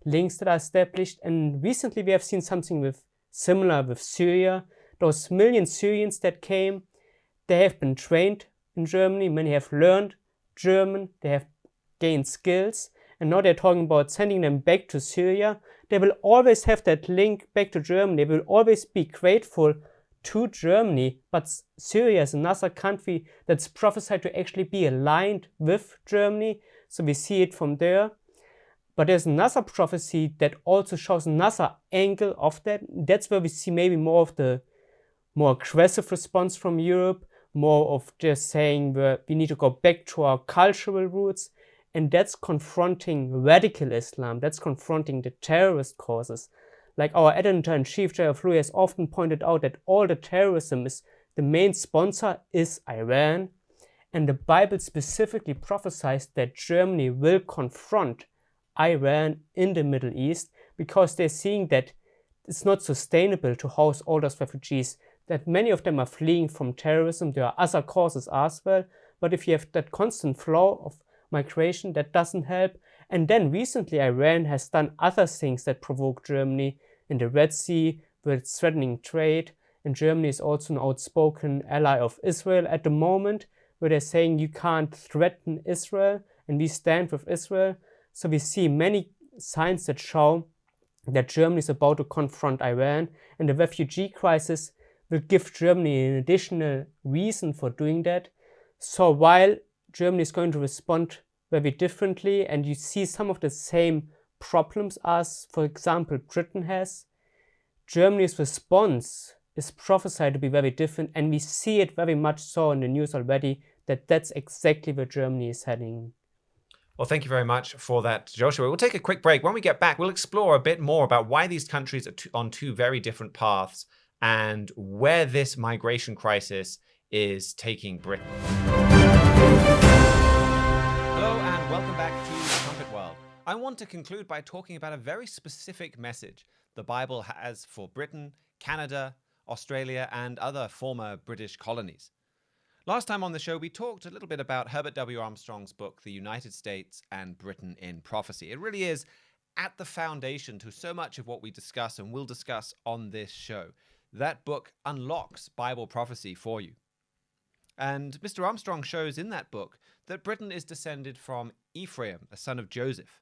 links that are established. And recently we have seen something similar with Syria. Those million Syrians that came, they have been trained in Germany, many have learned German, they have gained skills, and now they're talking about sending them back to Syria. They will always have that link back to Germany, they will always be grateful to Germany, but Syria is another country that's prophesied to actually be aligned with Germany, so we see it from there. But there's another prophecy that also shows another angle of that. That's where we see maybe more of the more aggressive response from Europe, more of just saying we need to go back to our cultural roots, and that's confronting radical Islam, that's confronting the terrorist causes. Like our editor-in-chief, J.F. Louis, has often pointed out that all the terrorism the main sponsor is Iran, and the Bible specifically prophesies that Germany will confront Iran in the Middle East, because they're seeing that it's not sustainable to house all those refugees, that many of them are fleeing from terrorism. There are other causes as well, but if you have that constant flow of migration, that doesn't help. And then recently Iran has done other things that provoke Germany in the Red Sea, where it's threatening trade, and Germany is also an outspoken ally of Israel at the moment, where they're saying you can't threaten Israel, and we stand with Israel. So we see many signs that show that Germany is about to confront Iran, and the refugee crisis will give Germany an additional reason for doing that. So while Germany is going to respond very differently, and you see some of the same problems as, for example, Britain has, Germany's response is prophesied to be very different, and we see it very much so in the news already, that that's exactly where Germany is heading. Well, thank you very much for that, Joshua. We'll take a quick break. When we get back, we'll explore a bit more about why these countries are on two very different paths and where this migration crisis is taking Britain. Hello and welcome back to Trumpet World. I want to conclude by talking about a very specific message the Bible has for Britain, Canada, Australia, and other former British colonies. Last time on the show, we talked a little bit about Herbert W. Armstrong's book, The United States and Britain in Prophecy. It really is at the foundation to so much of what we discuss and will discuss on this show. That book unlocks Bible prophecy for you. And Mr. Armstrong shows in that book that Britain is descended from Ephraim, a son of Joseph.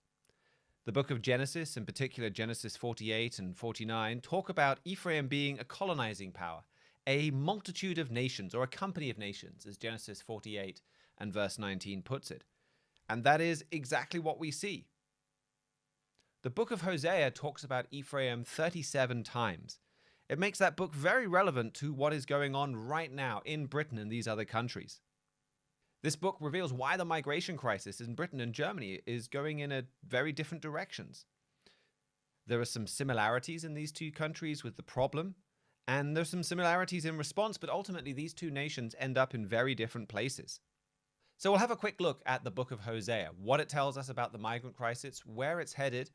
The book of Genesis, in particular Genesis 48 and 49, talk about Ephraim being a colonizing power, a multitude of nations, or a company of nations, as Genesis 48 and verse 19 puts it. And that is exactly what we see. The book of Hosea talks about Ephraim 37 times. It makes that book very relevant to what is going on right now in Britain and these other countries. This book reveals why the migration crisis in Britain and Germany is going in a very different directions. There are some similarities in these two countries with the problem, and there's some similarities in response, but ultimately these two nations end up in very different places. So we'll have a quick look at the book of Hosea, what it tells us about the migrant crisis, where it's headed,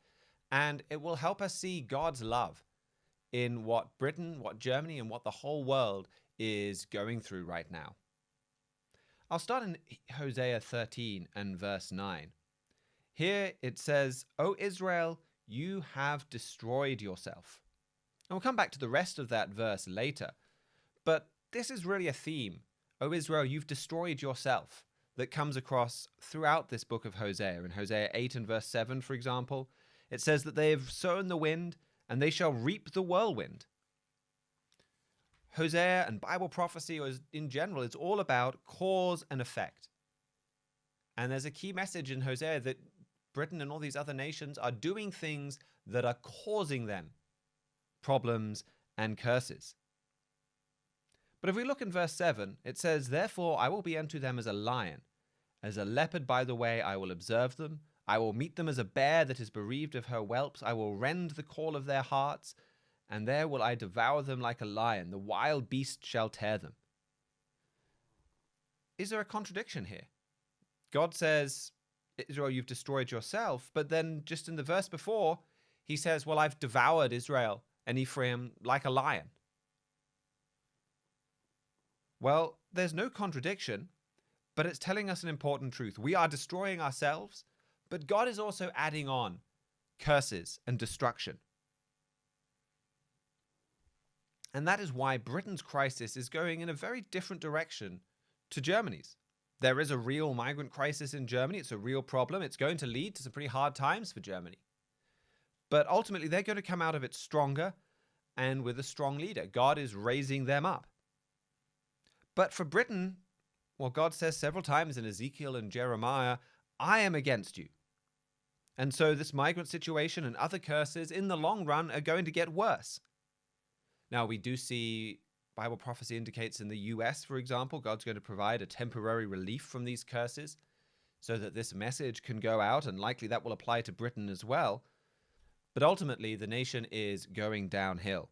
and it will help us see God's love in what Britain, what Germany, and what the whole world is going through right now. I'll start in Hosea 13 and verse 9. Here it says, "O Israel, you have destroyed yourself." And we'll come back to the rest of that verse later. But this is really a theme. O Israel, you've destroyed yourself, that comes across throughout this book of Hosea. In Hosea 8 and verse 7, for example, it says that they have sown the wind and they shall reap the whirlwind. Hosea and Bible prophecy in general is all about cause and effect. And there's a key message in Hosea that Britain and all these other nations are doing things that are causing them problems and curses. But if we look in verse 7, it says, "Therefore I will be unto them as a lion, as a leopard by the way I will observe them. I will meet them as a bear that is bereaved of her whelps. I will rend the caul of their hearts, and there will I devour them like a lion. The wild beast shall tear them." Is there a contradiction here? God says, Israel, you've destroyed yourself, but then just in the verse before, he says, well, I've devoured Israel and Ephraim like a lion. Well, there's no contradiction, but it's telling us an important truth. We are destroying ourselves, but God is also adding on curses and destruction. And that is why Britain's crisis is going in a very different direction to Germany's. There is a real migrant crisis in Germany. It's a real problem. It's going to lead to some pretty hard times for Germany. But ultimately, they're going to come out of it stronger and with a strong leader. God is raising them up. But for Britain, well, God says several times in Ezekiel and Jeremiah, I am against you. And so this migrant situation and other curses in the long run are going to get worse. Now, we do see Bible prophecy indicates in the US, for example, God's going to provide a temporary relief from these curses so that this message can go out, and likely that will apply to Britain as well. But ultimately, the nation is going downhill.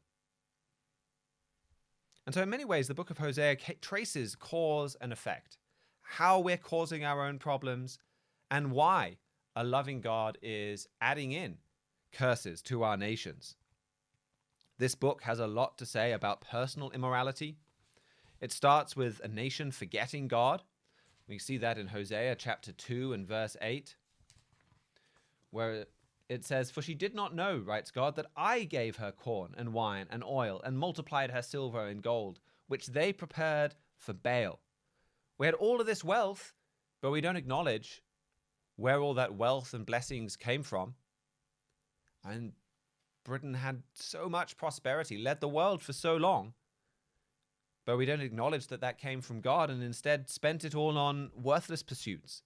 And so in many ways, the book of Hosea traces cause and effect, how we're causing our own problems, and why a loving God is adding in curses to our nations. This book has a lot to say about personal immorality. It starts with a nation forgetting God. We see that in Hosea chapter 2 and verse 8, where it says, "For she did not know, writes God, that I gave her corn and wine and oil and multiplied her silver and gold, which they prepared for Baal." We had all of this wealth, but we don't acknowledge where all that wealth and blessings came from. And Britain had so much prosperity, led the world for so long, but we don't acknowledge that that came from God and instead spent it all on worthless pursuits.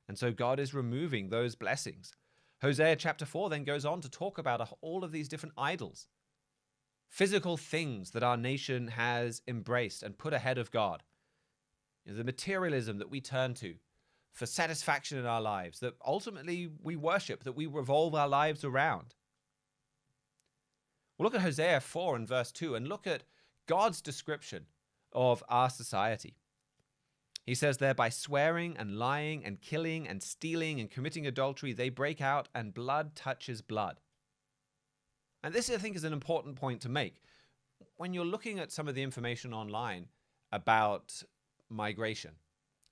And so God is removing those blessings. Hosea chapter 4 then goes on to talk about all of these different idols, physical things that our nation has embraced and put ahead of God. The materialism that we turn to for satisfaction in our lives that ultimately we worship, that we revolve our lives around. Well, look at Hosea 4 and verse 2 and look at God's description of our society. He says there, by swearing and lying and killing and stealing and committing adultery, they break out and blood touches blood. And this, I think, is an important point to make. When you're looking at some of the information online about migration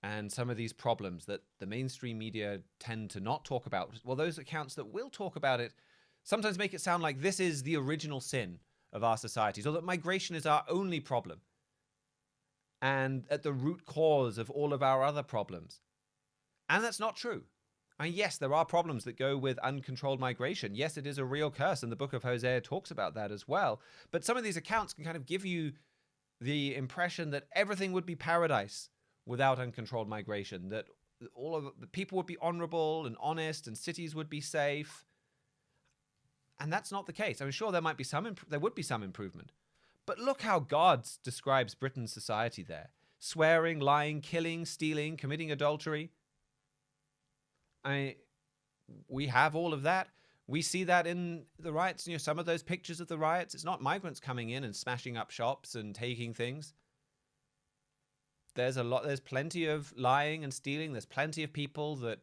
and some of these problems that the mainstream media tend to not talk about, well, those accounts that will talk about it sometimes make it sound like this is the original sin of our societies, or that migration is our only problem and at the root cause of all of our other problems. And that's not true. And yes, there are problems that go with uncontrolled migration. Yes, it is a real curse, and the book of Hosea talks about that as well. But some of these accounts can kind of give you the impression that everything would be paradise without uncontrolled migration, that all of the people would be honorable and honest and cities would be safe. And that's not the case. I'm sure there would be some improvement. But look how God describes Britain's society there. Swearing, lying, killing, stealing, committing adultery. We have all of that. We see that in the riots. Some of those pictures of the riots, it's not migrants coming in and smashing up shops and taking things. There's plenty of lying and stealing. There's plenty of people that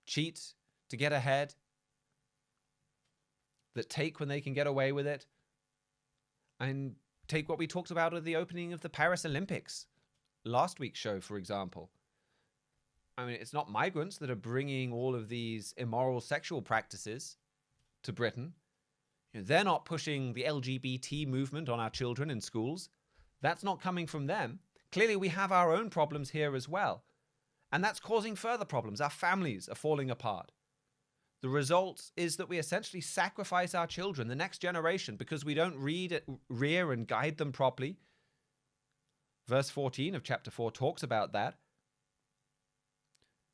cheat to get ahead, that take when they can get away with it. And take what we talked about at the opening of the Paris Olympics, last week's show, for example. I mean, it's not migrants that are bringing all of these immoral sexual practices to Britain. They're not pushing the LGBT movement on our children in schools. That's not coming from them. Clearly, we have our own problems here as well. And that's causing further problems. Our families are falling apart. The result is that we essentially sacrifice our children, the next generation, because we don't rear and guide them properly. Verse 14 of chapter 4 talks about that.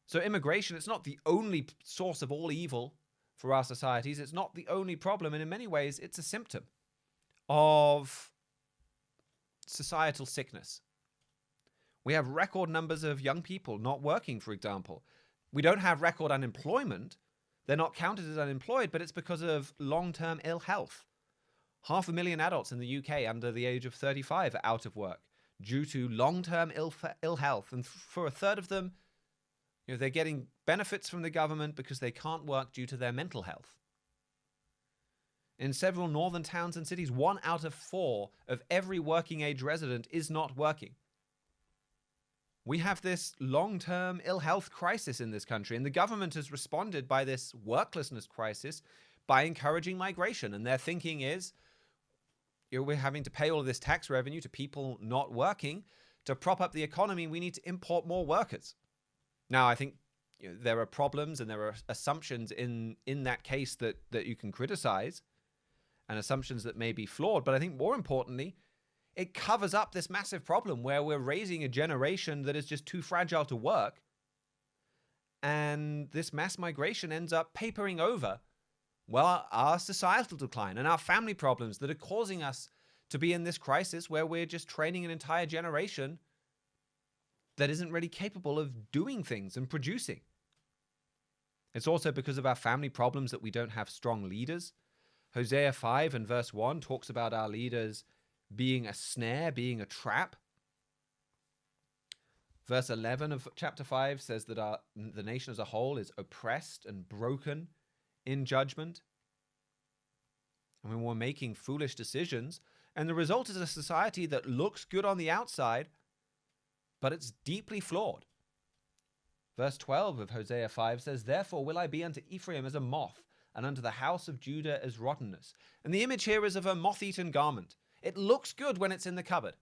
So immigration, it's not the only source of all evil for our societies. It's not the only problem. And in many ways, it's a symptom of societal sickness. We have record numbers of young people not working, for example. We don't have record unemployment. They're not counted as unemployed, but it's because of long-term ill health. 500,000 adults in the UK under the age of 35 are out of work due to long-term ill health. And for a third of them, they're getting benefits from the government because they can't work due to their mental health. In several northern towns and cities, 1 out of 4 of every working age resident is not working. We have this long-term ill health crisis in this country, and the government has responded by this worklessness crisis by encouraging migration. And their thinking is, we're having to pay all of this tax revenue to people not working. To prop up the economy, we need to import more workers. Now, I think there are problems and there are assumptions in that case that you can criticize, and assumptions that may be flawed. But I think more importantly, it covers up this massive problem where we're raising a generation that is just too fragile to work. And this mass migration ends up papering over, well, our societal decline and our family problems that are causing us to be in this crisis where we're just training an entire generation that isn't really capable of doing things and producing. It's also because of our family problems that we don't have strong leaders. Hosea 5 and verse 1 talks about our leaders being a snare, being a trap. Verse 11 of chapter 5 says that the nation as a whole is oppressed and broken in judgment. I mean, we're making foolish decisions, and the result is a society that looks good on the outside, but it's deeply flawed. Verse 12 of Hosea 5 says, "Therefore will I be unto Ephraim as a moth, and unto the house of Judah as rottenness." And the image here is of a moth-eaten garment. It looks good when it's in the cupboard.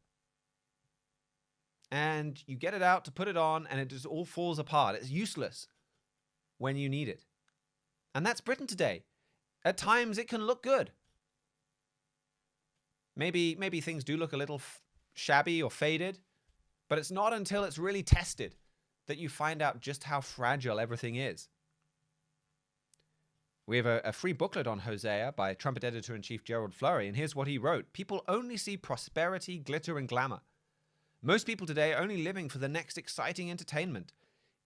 And you get it out to put it on, and it just all falls apart. It's useless when you need it. And that's Britain today. At times, it can look good. Maybe things do look a little shabby or faded, but it's not until it's really tested that you find out just how fragile everything is. We have a free booklet on Hosea by Trumpet Editor-in-Chief Gerald Flurry, and here's what he wrote. People only see prosperity, glitter, and glamour. Most people today are only living for the next exciting entertainment.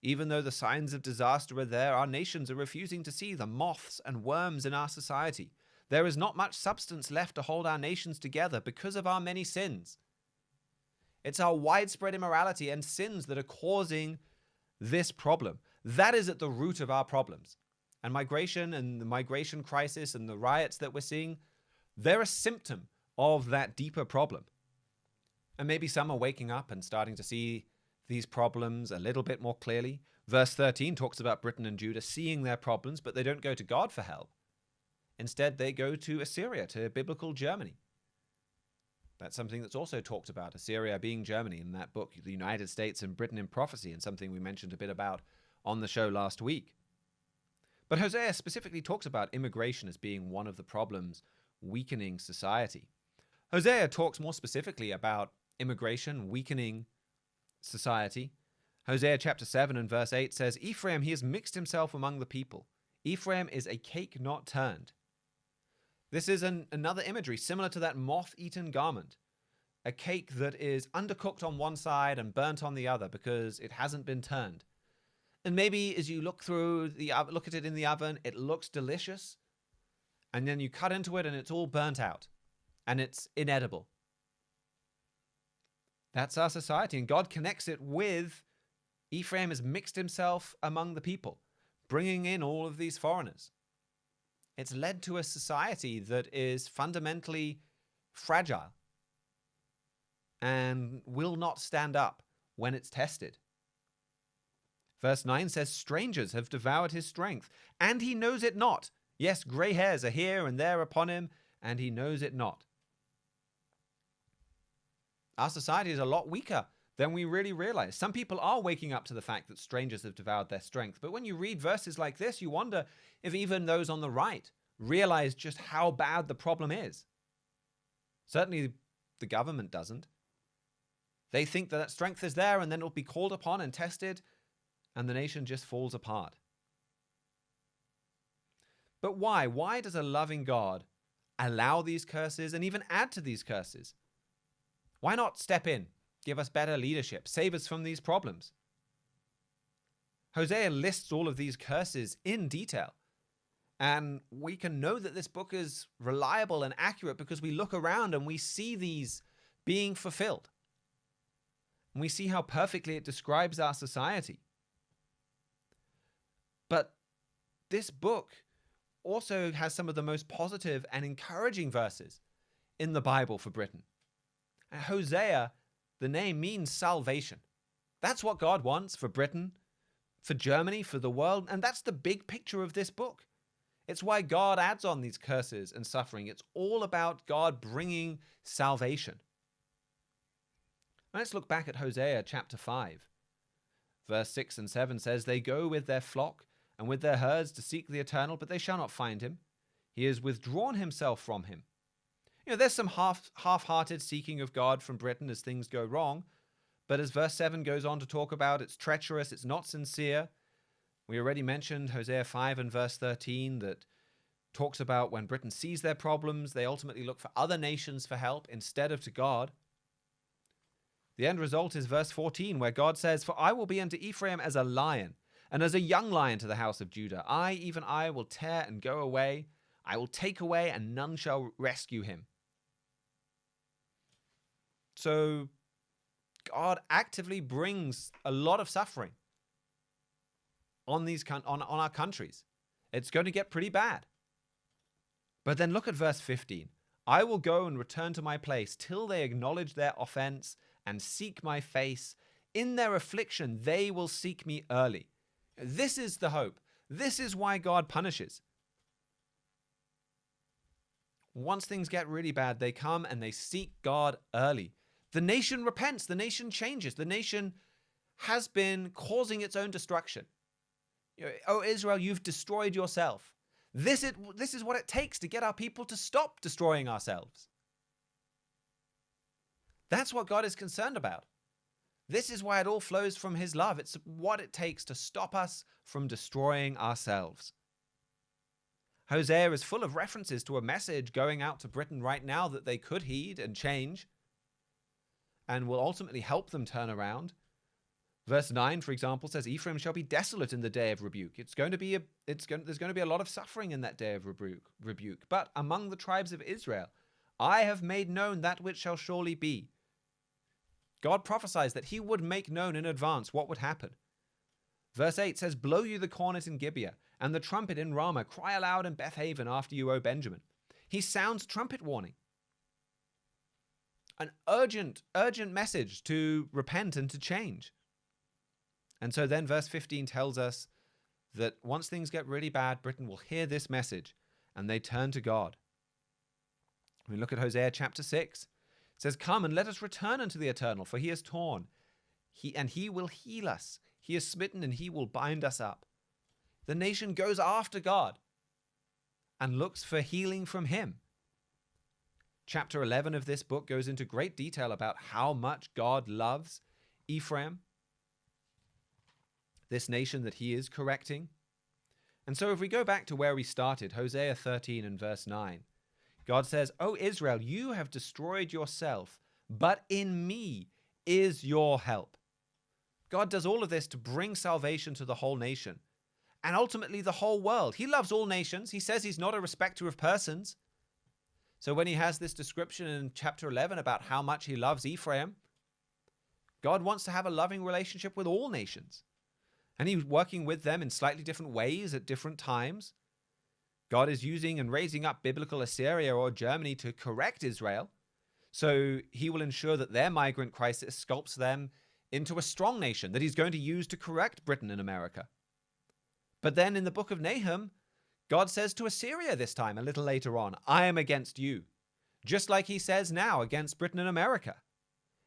Even though the signs of disaster are there, our nations are refusing to see the moths and worms in our society. There is not much substance left to hold our nations together because of our many sins. It's our widespread immorality and sins that are causing this problem. That is at the root of our problems. And migration and the migration crisis and the riots that we're seeing, they're a symptom of that deeper problem. And maybe some are waking up and starting to see these problems a little bit more clearly. Verse 13 talks about Britain and Judah seeing their problems, but they don't go to God for help. Instead, they go to Assyria, to biblical Germany. That's something that's also talked about, Assyria being Germany in that book, The United States and Britain in Prophecy, and something we mentioned a bit about on the show last week. But Hosea specifically talks about immigration as being one of the problems weakening society. Hosea talks more specifically about immigration weakening society. Hosea chapter 7 and verse 8 says, Ephraim, he has mixed himself among the people. Ephraim is a cake not turned. This is another imagery similar to that moth-eaten garment. A cake that is undercooked on one side and burnt on the other because it hasn't been turned. And maybe as you look at it in the oven, it looks delicious. And then you cut into it and it's all burnt out. And it's inedible. That's our society. And God connects it with Ephraim has mixed himself among the people, bringing in all of these foreigners. It's led to a society that is fundamentally fragile and will not stand up when it's tested. Verse 9 says, strangers have devoured his strength, and he knows it not. Yes, grey hairs are here and there upon him, and he knows it not. Our society is a lot weaker than we really realize. Some people are waking up to the fact that strangers have devoured their strength. But when you read verses like this, you wonder if even those on the right realize just how bad the problem is. Certainly the government doesn't. They think that strength is there and then it'll be called upon and tested, and the nation just falls apart. But why? Why does a loving God allow these curses and even add to these curses? Why not step in, give us better leadership, save us from these problems? Hosea lists all of these curses in detail. And we can know that this book is reliable and accurate because we look around and we see these being fulfilled. And we see how perfectly it describes our society. But this book also has some of the most positive and encouraging verses in the Bible for Britain. And Hosea, the name means salvation. That's what God wants for Britain, for Germany, for the world. And that's the big picture of this book. It's why God adds on these curses and suffering. It's all about God bringing salvation. Let's look back at Hosea chapter 5. Verse 6 and 7 says, they go with their flock and with their herds to seek the Eternal, but they shall not find him. He has withdrawn himself from him. There's some half-hearted seeking of God from Britain as things go wrong. But as verse 7 goes on to talk about, it's treacherous, it's not sincere. We already mentioned Hosea 5 and verse 13 that talks about when Britain sees their problems, they ultimately look for other nations for help instead of to God. The end result is verse 14, where God says, for I will be unto Ephraim as a lion, and as a young lion to the house of Judah. I, even I, will tear and go away. I will take away, and none shall rescue him. So God actively brings a lot of suffering on our countries. It's going to get pretty bad. But then look at verse 15. I will go and return to my place till they acknowledge their offense and seek my face. In their affliction, they will seek me early. This is the hope. This is why God punishes. Once things get really bad, they come and they seek God early. The nation repents. The nation changes. The nation has been causing its own destruction. Oh, Israel, you've destroyed yourself. This is what it takes to get our people to stop destroying ourselves. That's what God is concerned about. This is why it all flows from his love. It's what it takes to stop us from destroying ourselves. Hosea is full of references to a message going out to Britain right now that they could heed and change and will ultimately help them turn around. Verse 9, for example, says, Ephraim shall be desolate in the day of rebuke. There's going to be a lot of suffering in that day of rebuke. But among the tribes of Israel, I have made known that which shall surely be. God prophesies that he would make known in advance what would happen. Verse 8 says, blow you the cornet in Gibeah, and the trumpet in Ramah. Cry aloud in Bethaven after you, O Benjamin. He sounds trumpet warning. An urgent message to repent and to change. And so then verse 15 tells us that once things get really bad, Britain will hear this message and they turn to God. We look at Hosea chapter 6. It says, come and let us return unto the Eternal, for he is torn. He will heal us. He is smitten and he will bind us up. The nation goes after God and looks for healing from him. Chapter 11 of this book goes into great detail about how much God loves Ephraim, this nation that he is correcting. And so if we go back to where we started, Hosea 13 and verse 9, God says, O Israel, you have destroyed yourself, but in me is your help. God does all of this to bring salvation to the whole nation and ultimately the whole world. He loves all nations. He says he's not a respecter of persons. So when he has this description in chapter 11 about how much he loves Ephraim, God wants to have a loving relationship with all nations. And he's working with them in slightly different ways at different times. God is using and raising up biblical Assyria or Germany to correct Israel. So he will ensure that their migrant crisis sculpts them into a strong nation that he's going to use to correct Britain and America. But then in the book of Nahum, God says to Assyria this time, a little later on, I am against you. Just like he says now against Britain and America.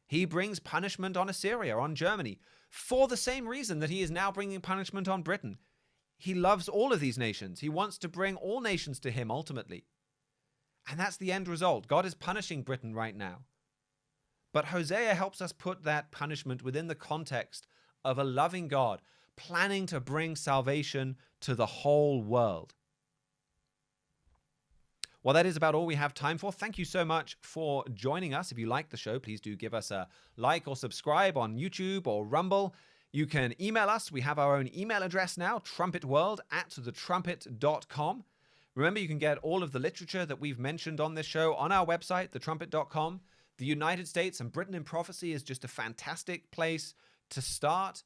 He brings punishment on Assyria, on Germany, for the same reason that he is now bringing punishment on Britain. He loves all of these nations. He wants to bring all nations to him ultimately. And that's the end result. God is punishing Britain right now. But Hosea helps us put that punishment within the context of a loving God planning to bring salvation to the whole world. Well, that is about all we have time for. Thank you so much for joining us. If you like the show, please do give us a like or subscribe on YouTube or Rumble. You can email us. We have our own email address now, trumpetworld@thetrumpet.com. Remember, you can get all of the literature that we've mentioned on this show on our website, thetrumpet.com. The United States and Britain in Prophecy is just a fantastic place to start.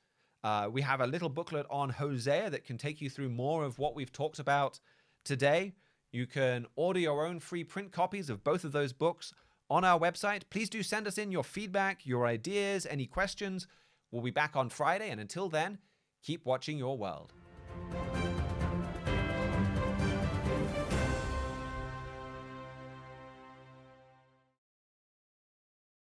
We have a little booklet on Hosea that can take you through more of what we've talked about today. You can order your own free print copies of both of those books on our website. Please do send us in your feedback, your ideas, any questions. We'll be back on Friday, and until then, keep watching your world.